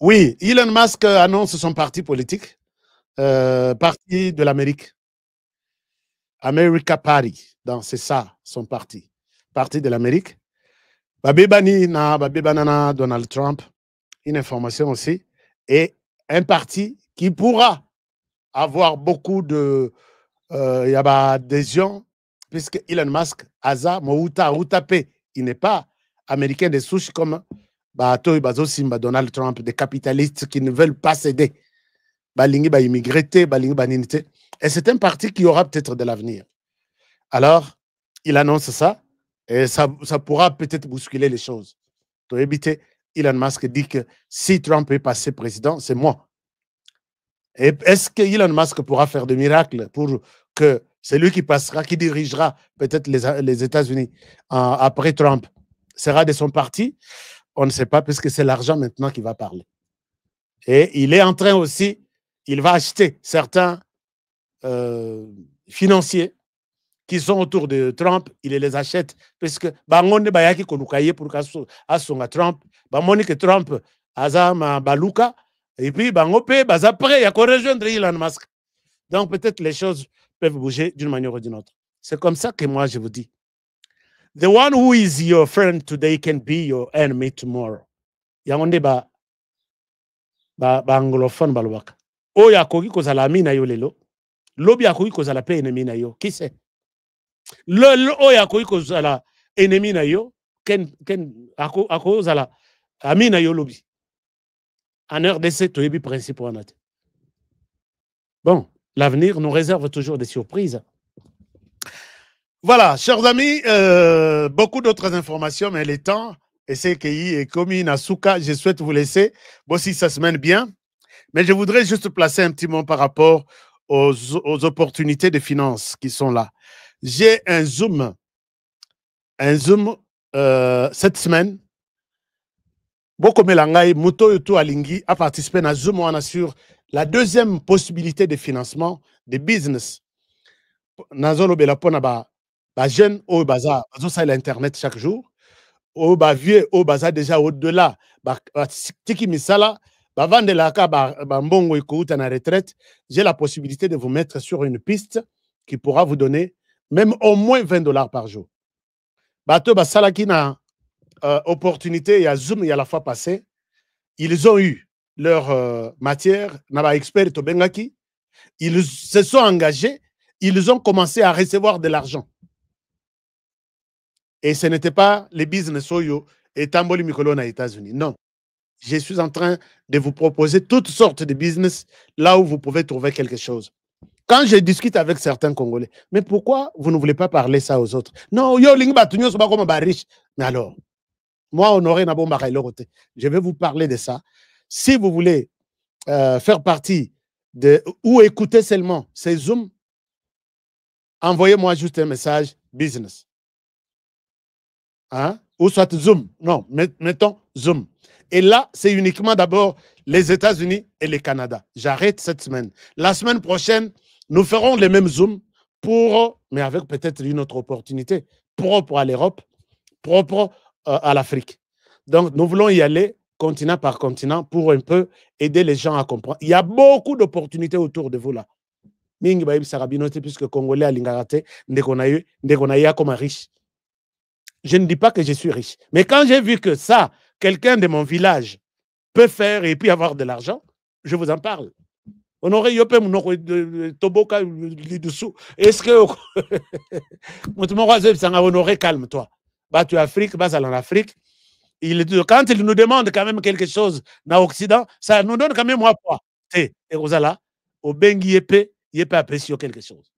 oui, Elon Musk annonce son parti politique, parti de l'Amérique. America Party. Donc, c'est ça, son parti. Parti de l'Amérique. Babébani na Donald Trump. Une information aussi. Et un parti qui pourra avoir beaucoup de adhésion, puisque Elon Musk, Aza, Mouta, Utape, il n'est pas américain de souche comme Donald Trump, des capitalistes qui ne veulent pas céder. Et c'est un parti qui aura peut-être de l'avenir. Alors, il annonce ça, et ça pourra peut-être bousculer les choses. Pour éviter, Elon Musk dit que si Trump est passé président, c'est moi. Et est-ce que Elon Musk pourra faire des miracles pour que c'est lui qui passera, qui dirigera peut-être les États-Unis après Trump, sera de son parti? On ne sait pas, puisque c'est l'argent maintenant qui va parler. Et il est en train aussi, il va acheter certains financiers qui sont autour de Trump, il les achète, puisque Bangonde Bayaki Kolukaye pour Asonga Trump, Bamoni que Trump Azama Baluka, et puis Bangope, après, il y a qu'on rejoindre Elon Musk. Donc peut-être les choses peuvent bouger d'une manière ou d'une autre. C'est comme ça que moi je vous dis. The one who is your friend today can be your enemy tomorrow. Yangonde ba anglophone balobaka. Oyo akoki kozala ami na yo lelo. Lobi akoki kozala pe ennemi na yo. Qui sait? Oyo akoki kozala ennemi na yo, ken akozala ami na yo lobi. En RDC, tu es principe. Bon, l'avenir nous réserve toujours des surprises. Voilà, chers amis, beaucoup d'autres informations, mais le temps, et c'est que comme Nasuka, je souhaite vous laisser. Bon, si ça se mène bien, mais je voudrais juste placer un petit mot par rapport aux opportunités de finances qui sont là. J'ai un Zoom cette semaine. Beaucoup Melangai, Muto Yoto Alingi a participé à Zoom, on assure la deuxième possibilité de financement de business. Nazolo Belapona ba jeune au bazar, ça l'internet chaque jour. Au ba vieux au bazar déjà au-delà, ba tiki misala, ba vendre la ka ba mbongo ikuta na retraite, j'ai la possibilité de vous mettre sur une piste qui pourra vous donner même au moins $20 par jour. Bato ba salaki na opportunité, il y a Zoom, il y a la fois passée, ils ont eu leur matière, naba expert to bengaki, ils se sont engagés, ils ont commencé à recevoir de l'argent. Et ce n'était pas les business Oyo et Tamboli Mikolo aux États-Unis. Non. Je suis en train de vous proposer toutes sortes de business là où vous pouvez trouver quelque chose. Quand je discute avec certains Congolais, mais pourquoi vous ne voulez pas parler ça aux autres? Non, yo lingba tunyo soba comme riche. Mais alors, moi, Honoré Nabomba Kailokote, je vais vous parler de ça. Si vous voulez faire partie de ou écouter seulement ces Zooms, envoyez-moi juste un message business. Hein? Ou soit Zoom. Non, mettons Zoom. Et là, c'est uniquement d'abord les États-Unis et le Canada. J'arrête cette semaine. La semaine prochaine, nous ferons les mêmes Zooms mais avec peut-être une autre opportunité, propre à l'Europe, propre à l'Afrique. Donc, nous voulons y aller continent par continent pour un peu aider les gens à comprendre. Il y a beaucoup d'opportunités autour de vous là. Puisque Congolais à l'Ingarate, Ndekonaïa comme riche. Je ne dis pas que je suis riche. Mais quand j'ai vu que ça, quelqu'un de mon village peut faire et puis avoir de l'argent, je vous en parle. Honoré Yopé Toboka dessous. Est-ce que Honoré, calme-toi. Bah, tu es Afrique, bah, en Afrique. Quand il nous demande quand même quelque chose dans l'Occident, ça nous donne quand même moi poids. Et Rosala, au Bengi Yepé, Yepé apprécie quelque chose.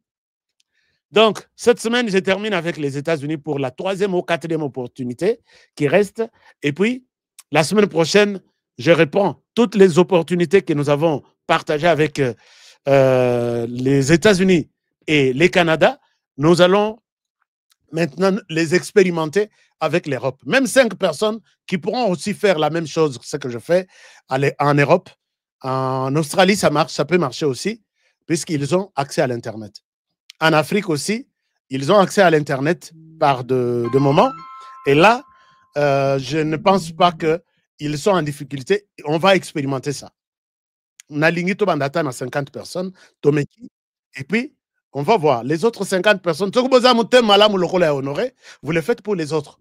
Donc, cette semaine, je termine avec les États-Unis pour la 3e ou 4e opportunité qui reste. Et puis, la semaine prochaine, je réponds toutes les opportunités que nous avons partagées avec les États-Unis et le Canada. Nous allons maintenant les expérimenter avec l'Europe. Même 5 personnes qui pourront aussi faire la même chose que ce que je fais en Europe. En Australie, ça marche, ça peut marcher aussi, puisqu'ils ont accès à l'Internet. En Afrique aussi, ils ont accès à l'Internet par de moments. Et là, je ne pense pas qu'ils sont en difficulté. On va expérimenter ça. On a ligné tout bandata dans 50 personnes, Tomeki. Et puis, on va voir. Les autres 50 personnes, vous le faites pour les autres.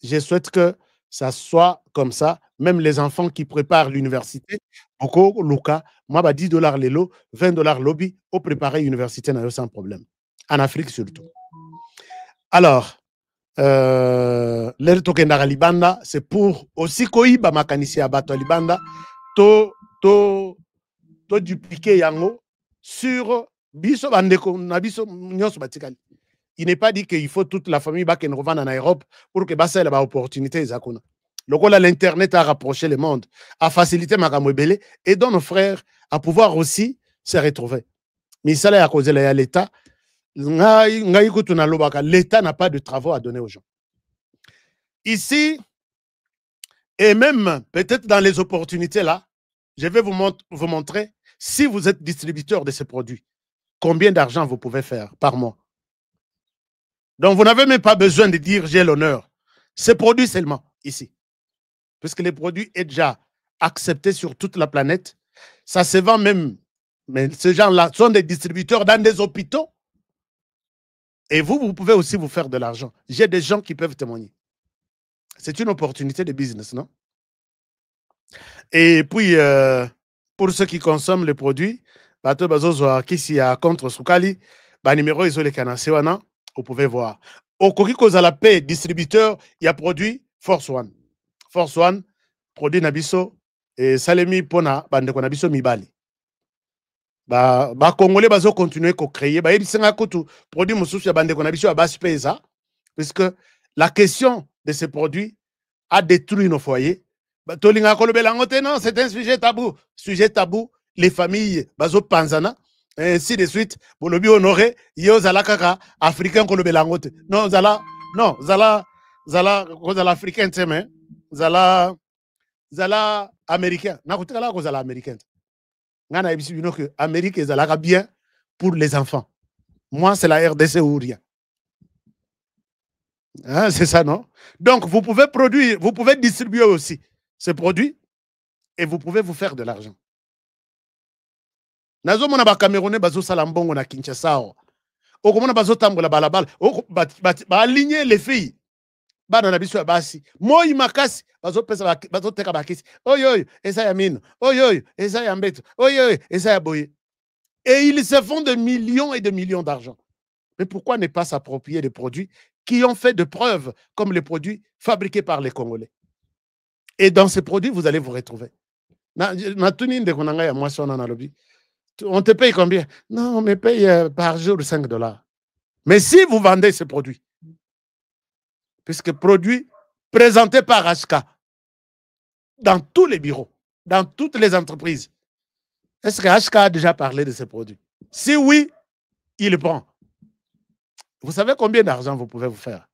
Je souhaite que ça soit comme ça. Même les enfants qui préparent l'université, beaucoup, Luca, moi, $10 l'élo, $20 lobby, au préparer l'université sans problème. En Afrique surtout. Alors, l'air tokendara libanda, c'est pour aussi koiba makanisi abato libanda, to dupliquer yango sur biso bandeko na biso nyonso batikali. Il n'est pas dit qu'il faut toute la famille baken revendre en Europe pour que basa la opportunité zakona. L'Internet a rapproché le monde, a facilité Makamwebele et donne nos frères à pouvoir aussi se retrouver. Mais ça, à cause de l'État, l'État n'a pas de travaux à donner aux gens. Ici, et même peut-être dans les opportunités là, je vais vous montrer, si vous êtes distributeur de ces produits, combien d'argent vous pouvez faire par mois. Donc, vous n'avez même pas besoin de dire j'ai l'honneur. Ces produits seulement, ici. Puisque les produits sont déjà acceptés sur toute la planète. Ça se vend même. Mais ces gens-là sont des distributeurs dans des hôpitaux. Et vous, vous pouvez aussi vous faire de l'argent. J'ai des gens qui peuvent témoigner. C'est une opportunité de business, non? Et puis, pour ceux qui consomment les produits, bateau bazozo qui a contre Soukali, numéro isolé Kanasewana, vous pouvez voir. Au Koki Kozala Pay, distributeur, il y a produit Force One. Force One, produit Nabiso, et Salemi Pona, bande Nabiso Mibali. Congolais bazo continuer à créer. Il y a produit Moussous, bande Nabiso à base paysa, puisque la question de ces produits a détruit nos foyers. Non, c'est un sujet tabou. Sujet tabou, les familles, bazo panzana, et ainsi de suite, pour le bio honoré, yo zala kaka, africain kolobelangote. Non, zala, africain, zala américain. Nakutala ko zala américain. Ngana ebisi bino que Amérique zala bien pour les enfants. Moi, c'est la RDC ou rien. Hein, c'est ça, non? Donc, vous pouvez produire, vous pouvez distribuer aussi ces produits et vous pouvez vous faire de l'argent. Nazo mona ba Camerounais bazo salambongo na Kinshasa. O komona bazo tambola balabala. O ba aligner les filles. Ba na biso basi. Moi makasi bazo pesa bazo teka bakisi. Oyoyo, esa ya mino. Oyoyo, esa ya mbeto. Oyoyo, esa ya boye. Et ils se font de millions et de millions d'argent. Mais pourquoi ne pas s'approprier des produits qui ont fait de preuves comme les produits fabriqués par les Congolais? Et dans ces produits, vous allez vous retrouver. On te paye combien? Non, on me paye par jour $5. Mais si vous vendez ces produits, puisque produits présentés par HK, dans tous les bureaux, dans toutes les entreprises, est-ce que HK a déjà parlé de ces produits? Si oui, il prend. Vous savez combien d'argent vous pouvez vous faire?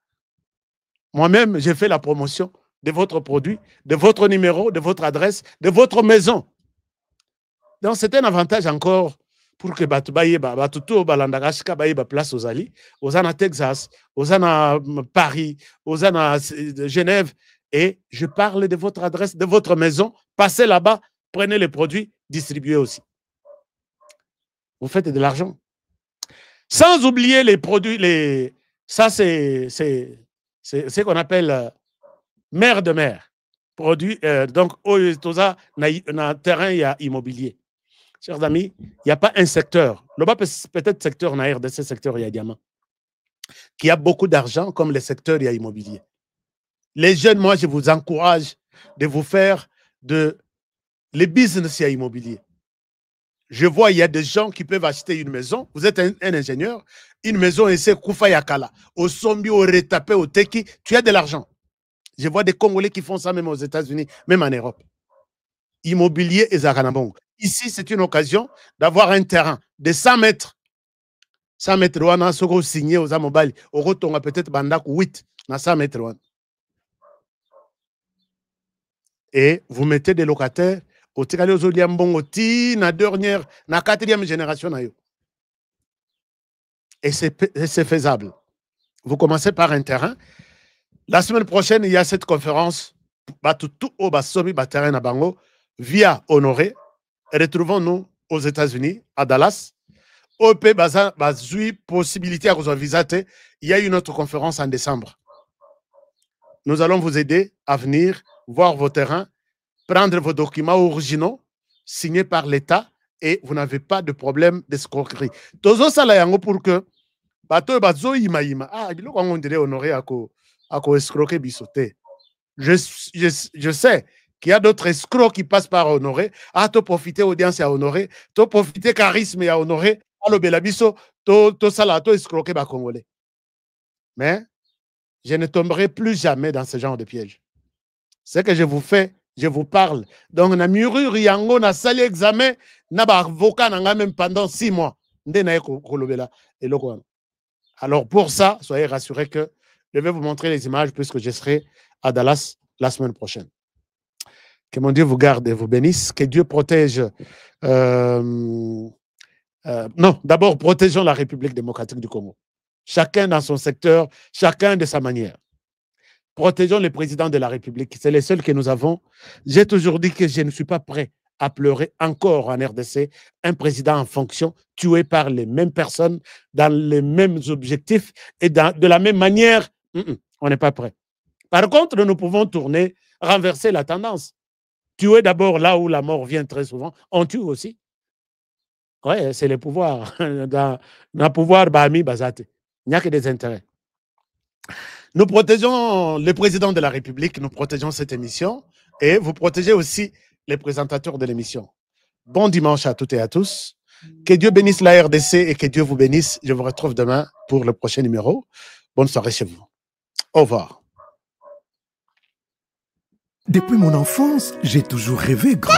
Moi-même, j'ai fait la promotion de votre produit, de votre numéro, de votre adresse, de votre maison. Donc, c'est un avantage encore pour que Batuto Balandagashka baye place aux Ali, aux Ana Texas, aux Ana Paris, aux Ana Genève. Et je parle de votre adresse, de votre maison. Passez là-bas, prenez les produits, distribuez aussi. Vous faites de l'argent. Sans oublier les produits, ça c'est ce qu'on appelle mer de mer. Produit, donc, na terrain, il y a immobilier. Chers amis, il n'y a pas un secteur, peut-être secteur na RDC, secteur il y a diamant, qui a beaucoup d'argent comme le secteur il y a immobilier. Les jeunes, moi, je vous encourage de vous faire les business il y a immobilier. Je vois, il y a des gens qui peuvent acheter une maison. Vous êtes un ingénieur, une maison, et c'est Koufa Yakala, au Sombi, au Retapé, au Teki, tu as de l'argent. Je vois des Congolais qui font ça même aux États-Unis, même en Europe. Immobilier et Zaranabong. Ici, c'est une occasion d'avoir un terrain de 100 mètres. 100 mètres, on a signé aux Amobali. Au retour, on a peut-être 8 dans 100 mètres. Et vous mettez des locataires au Tikali aux Oliambongo, na dernière, na 4e génération. Et c'est faisable. Vous commencez par un terrain. La semaine prochaine, il y a cette conférence via Honoré. Retrouvons-nous aux États-Unis, à Dallas. OP Bazui, possibilité à vous visiter. Il y a une autre conférence en décembre. Nous allons vous aider à venir voir vos terrains, prendre vos documents originaux signés par l'État et vous n'avez pas de problème d'escroquerie. Tozo salayango pour que bato bazo ima. Ah, biloko on dirait Honoré ako escroquer bisoté. Je sais qu'il y a d'autres escrocs qui passent par Honoré. Ah, to profiter audience à Honoré, to profiter charisme à Honoré. Allo belabiso, to sala to escroquer ba Congolais. Mais je ne tomberai plus jamais dans ce genre de piège. Ce que je vous fais, je vous parle. Donc, na murure yango na sali examen, na ba avocat na même pendant 6 mois. Alors, pour ça, soyez rassurés que je vais vous montrer les images puisque je serai à Dallas la semaine prochaine. Que mon Dieu vous garde et vous bénisse. Que Dieu protège. Non, d'abord, protégeons la République démocratique du Congo. Chacun dans son secteur, chacun de sa manière. Protégeons les présidents de la République. C'est les seuls que nous avons. J'ai toujours dit que je ne suis pas prêt à pleurer encore en RDC un président en fonction tué par les mêmes personnes, dans les mêmes objectifs et de la même manière. On n'est pas prêt. Par contre, nous pouvons tourner, renverser la tendance. Tuer d'abord là où la mort vient très souvent. On tue aussi. Oui, c'est le pouvoir. Dans le pouvoir, Bahami Bazate. Il n'y a que des intérêts. Nous protégeons le président de la République, nous protégeons cette émission et vous protégez aussi les présentateurs de l'émission. Bon dimanche à toutes et à tous. Que Dieu bénisse la RDC et que Dieu vous bénisse. Je vous retrouve demain pour le prochain numéro. Bonne soirée chez vous. Au revoir. Depuis mon enfance, j'ai toujours rêvé grand.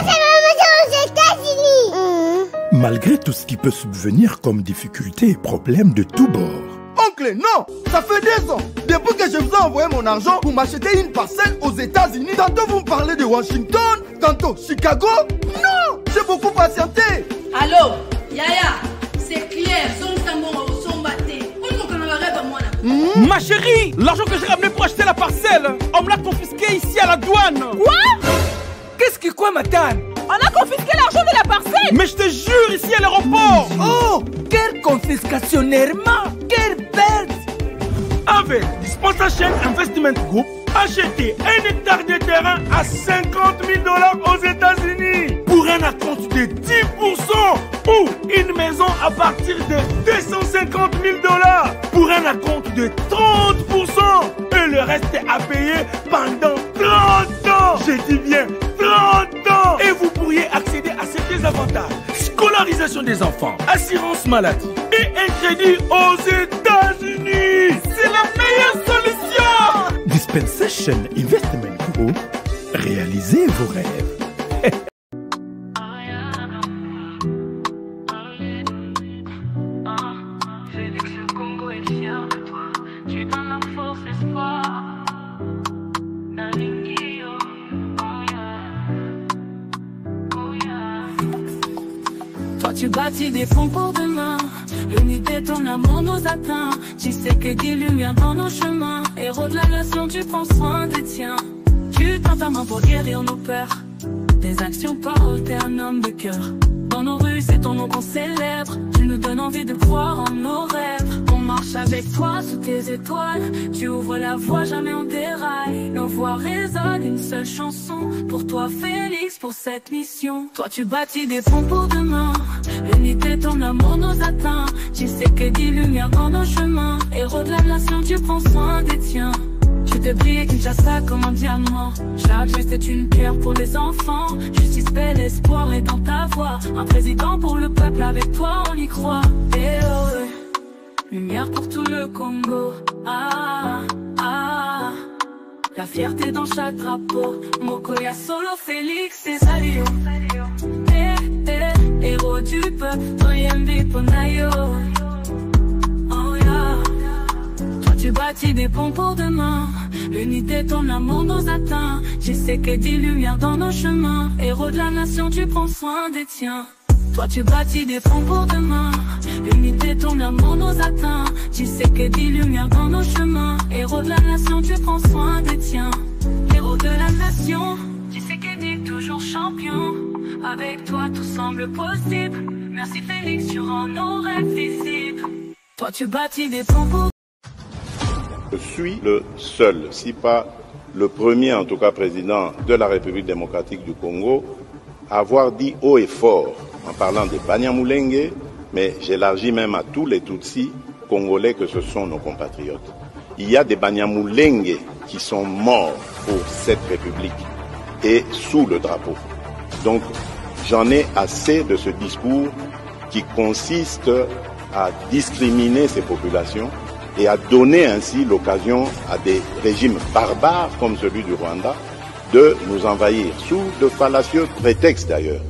Malgré tout ce qui peut subvenir comme difficultés et problèmes de tous bords. Oncle, non, ça fait 2 ans. Depuis que je vous ai envoyé mon argent pour m'acheter une parcelle aux États-Unis, tantôt vous me parlez de Washington, tantôt Chicago. Non, j'ai beaucoup patienté. Allô, Yaya, c'est clair, son tambour, son batté. Ma chérie, l'argent que j'ai ramené pour acheter la parcelle, on me l'a confisqué ici à la douane. Quoi? Qu'est-ce que quoi, madame? On a confisqué l'argent de la parcelle. Mais je te jure, ici à l'aéroport. Oh, quelle confiscationnairement, quelle perte. Avec Dispensation Investment Group, achetez 1 hectare de terrain à 50 000 $ aux États-Unis pour un acompte de 10% ou une maison à partir de 250 000 $ pour un acompte de 30% et le reste est à payer pendant 30 ans. Je dis bien 30 ans. Et vous pourriez accéder à ces désavantages: scolarisation des enfants, assurance maladie et un crédit aux États-Unis. C'est la meilleure solution. Dispensation Investment Group, réalisez vos rêves. Toi tu bâtis des fonds pour demain. L'unité, ton amour nous atteint. Tu sais que des lumières dans nos chemins. Héros de la nation, tu prends soin des tiens. Tu tends ta main pour guérir nos peurs. Tes actions parlent, t'es un homme de cœur. Dans nos rues, c'est ton nom qu'on célèbre. Tu nous donnes envie de croire en nos rêves. On marche avec toi sous tes étoiles. Tu ouvres la voie, jamais on déraille. Nos voix résonnent, une seule chanson. Pour toi, Félix, pour cette mission. Toi, tu bâtis des ponts pour demain. L'unité, ton amour nous atteint. Tu sais que des lumières dans nos chemins. Héros de la nation, tu prends soin des tiens. Tu te brilles Kinshasa comme un diamant. Chaque geste est une pierre pour les enfants. Justice, paix, l'espoir est dans ta voix. Un président pour le peuple, avec toi on y croit. Et oh, lumière pour tout le Congo. Ah, ah, la fierté dans chaque drapeau. Mokoya Solo, Félix et Salio. Héros du peuple, Toyembi Ponayo. Oh yeah. Tu bâtis des ponts pour demain. L'unité, ton amour nous atteint. Je sais que des lumières dans nos chemins. Héros de la nation, tu prends soin des tiens. Toi tu bâtis des ponts pour demain. L'unité, ton amour nous atteint. Tu sais que des lumières dans nos chemins. Héros de la nation, tu prends soin des tiens. Héros de la nation, tu sais que t'es toujours champion. Avec toi tout semble possible. Merci Félix, tu rends nos rêves visibles. Toi tu bâtis des ponts pour. Je suis le seul, si pas le premier en tout cas président de la République démocratique du Congo, à avoir dit haut et fort, en parlant des Banyamulenge, mais j'élargis même à tous les Tutsis congolais que ce sont nos compatriotes. Il y a des Banyamulenge qui sont morts pour cette République et sous le drapeau. Donc j'en ai assez de ce discours qui consiste à discriminer ces populations et à donner ainsi l'occasion à des régimes barbares comme celui du Rwanda de nous envahir, sous de fallacieux prétextes d'ailleurs.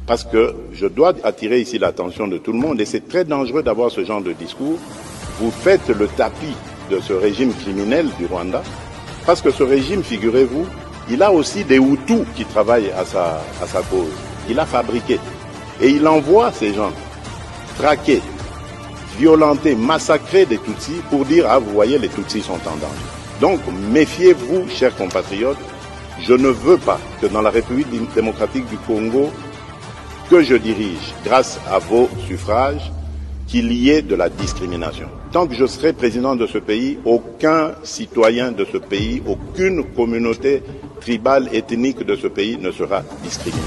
Parce que je dois attirer ici l'attention de tout le monde, et c'est très dangereux d'avoir ce genre de discours. Vous faites le tapis de ce régime criminel du Rwanda, parce que ce régime, figurez-vous, il a aussi des Hutus qui travaillent à sa cause. Il a fabriqué. Et il envoie ces gens traquer, violenter, massacrer des Tutsis pour dire « Ah, vous voyez, les Tutsis sont en danger ». Donc, méfiez-vous, chers compatriotes. Je ne veux pas que dans la République démocratique du Congo, que je dirige, grâce à vos suffrages, qu'il y ait de la discrimination. Tant que je serai président de ce pays, aucun citoyen de ce pays, aucune communauté tribale, ethnique de ce pays ne sera discriminé.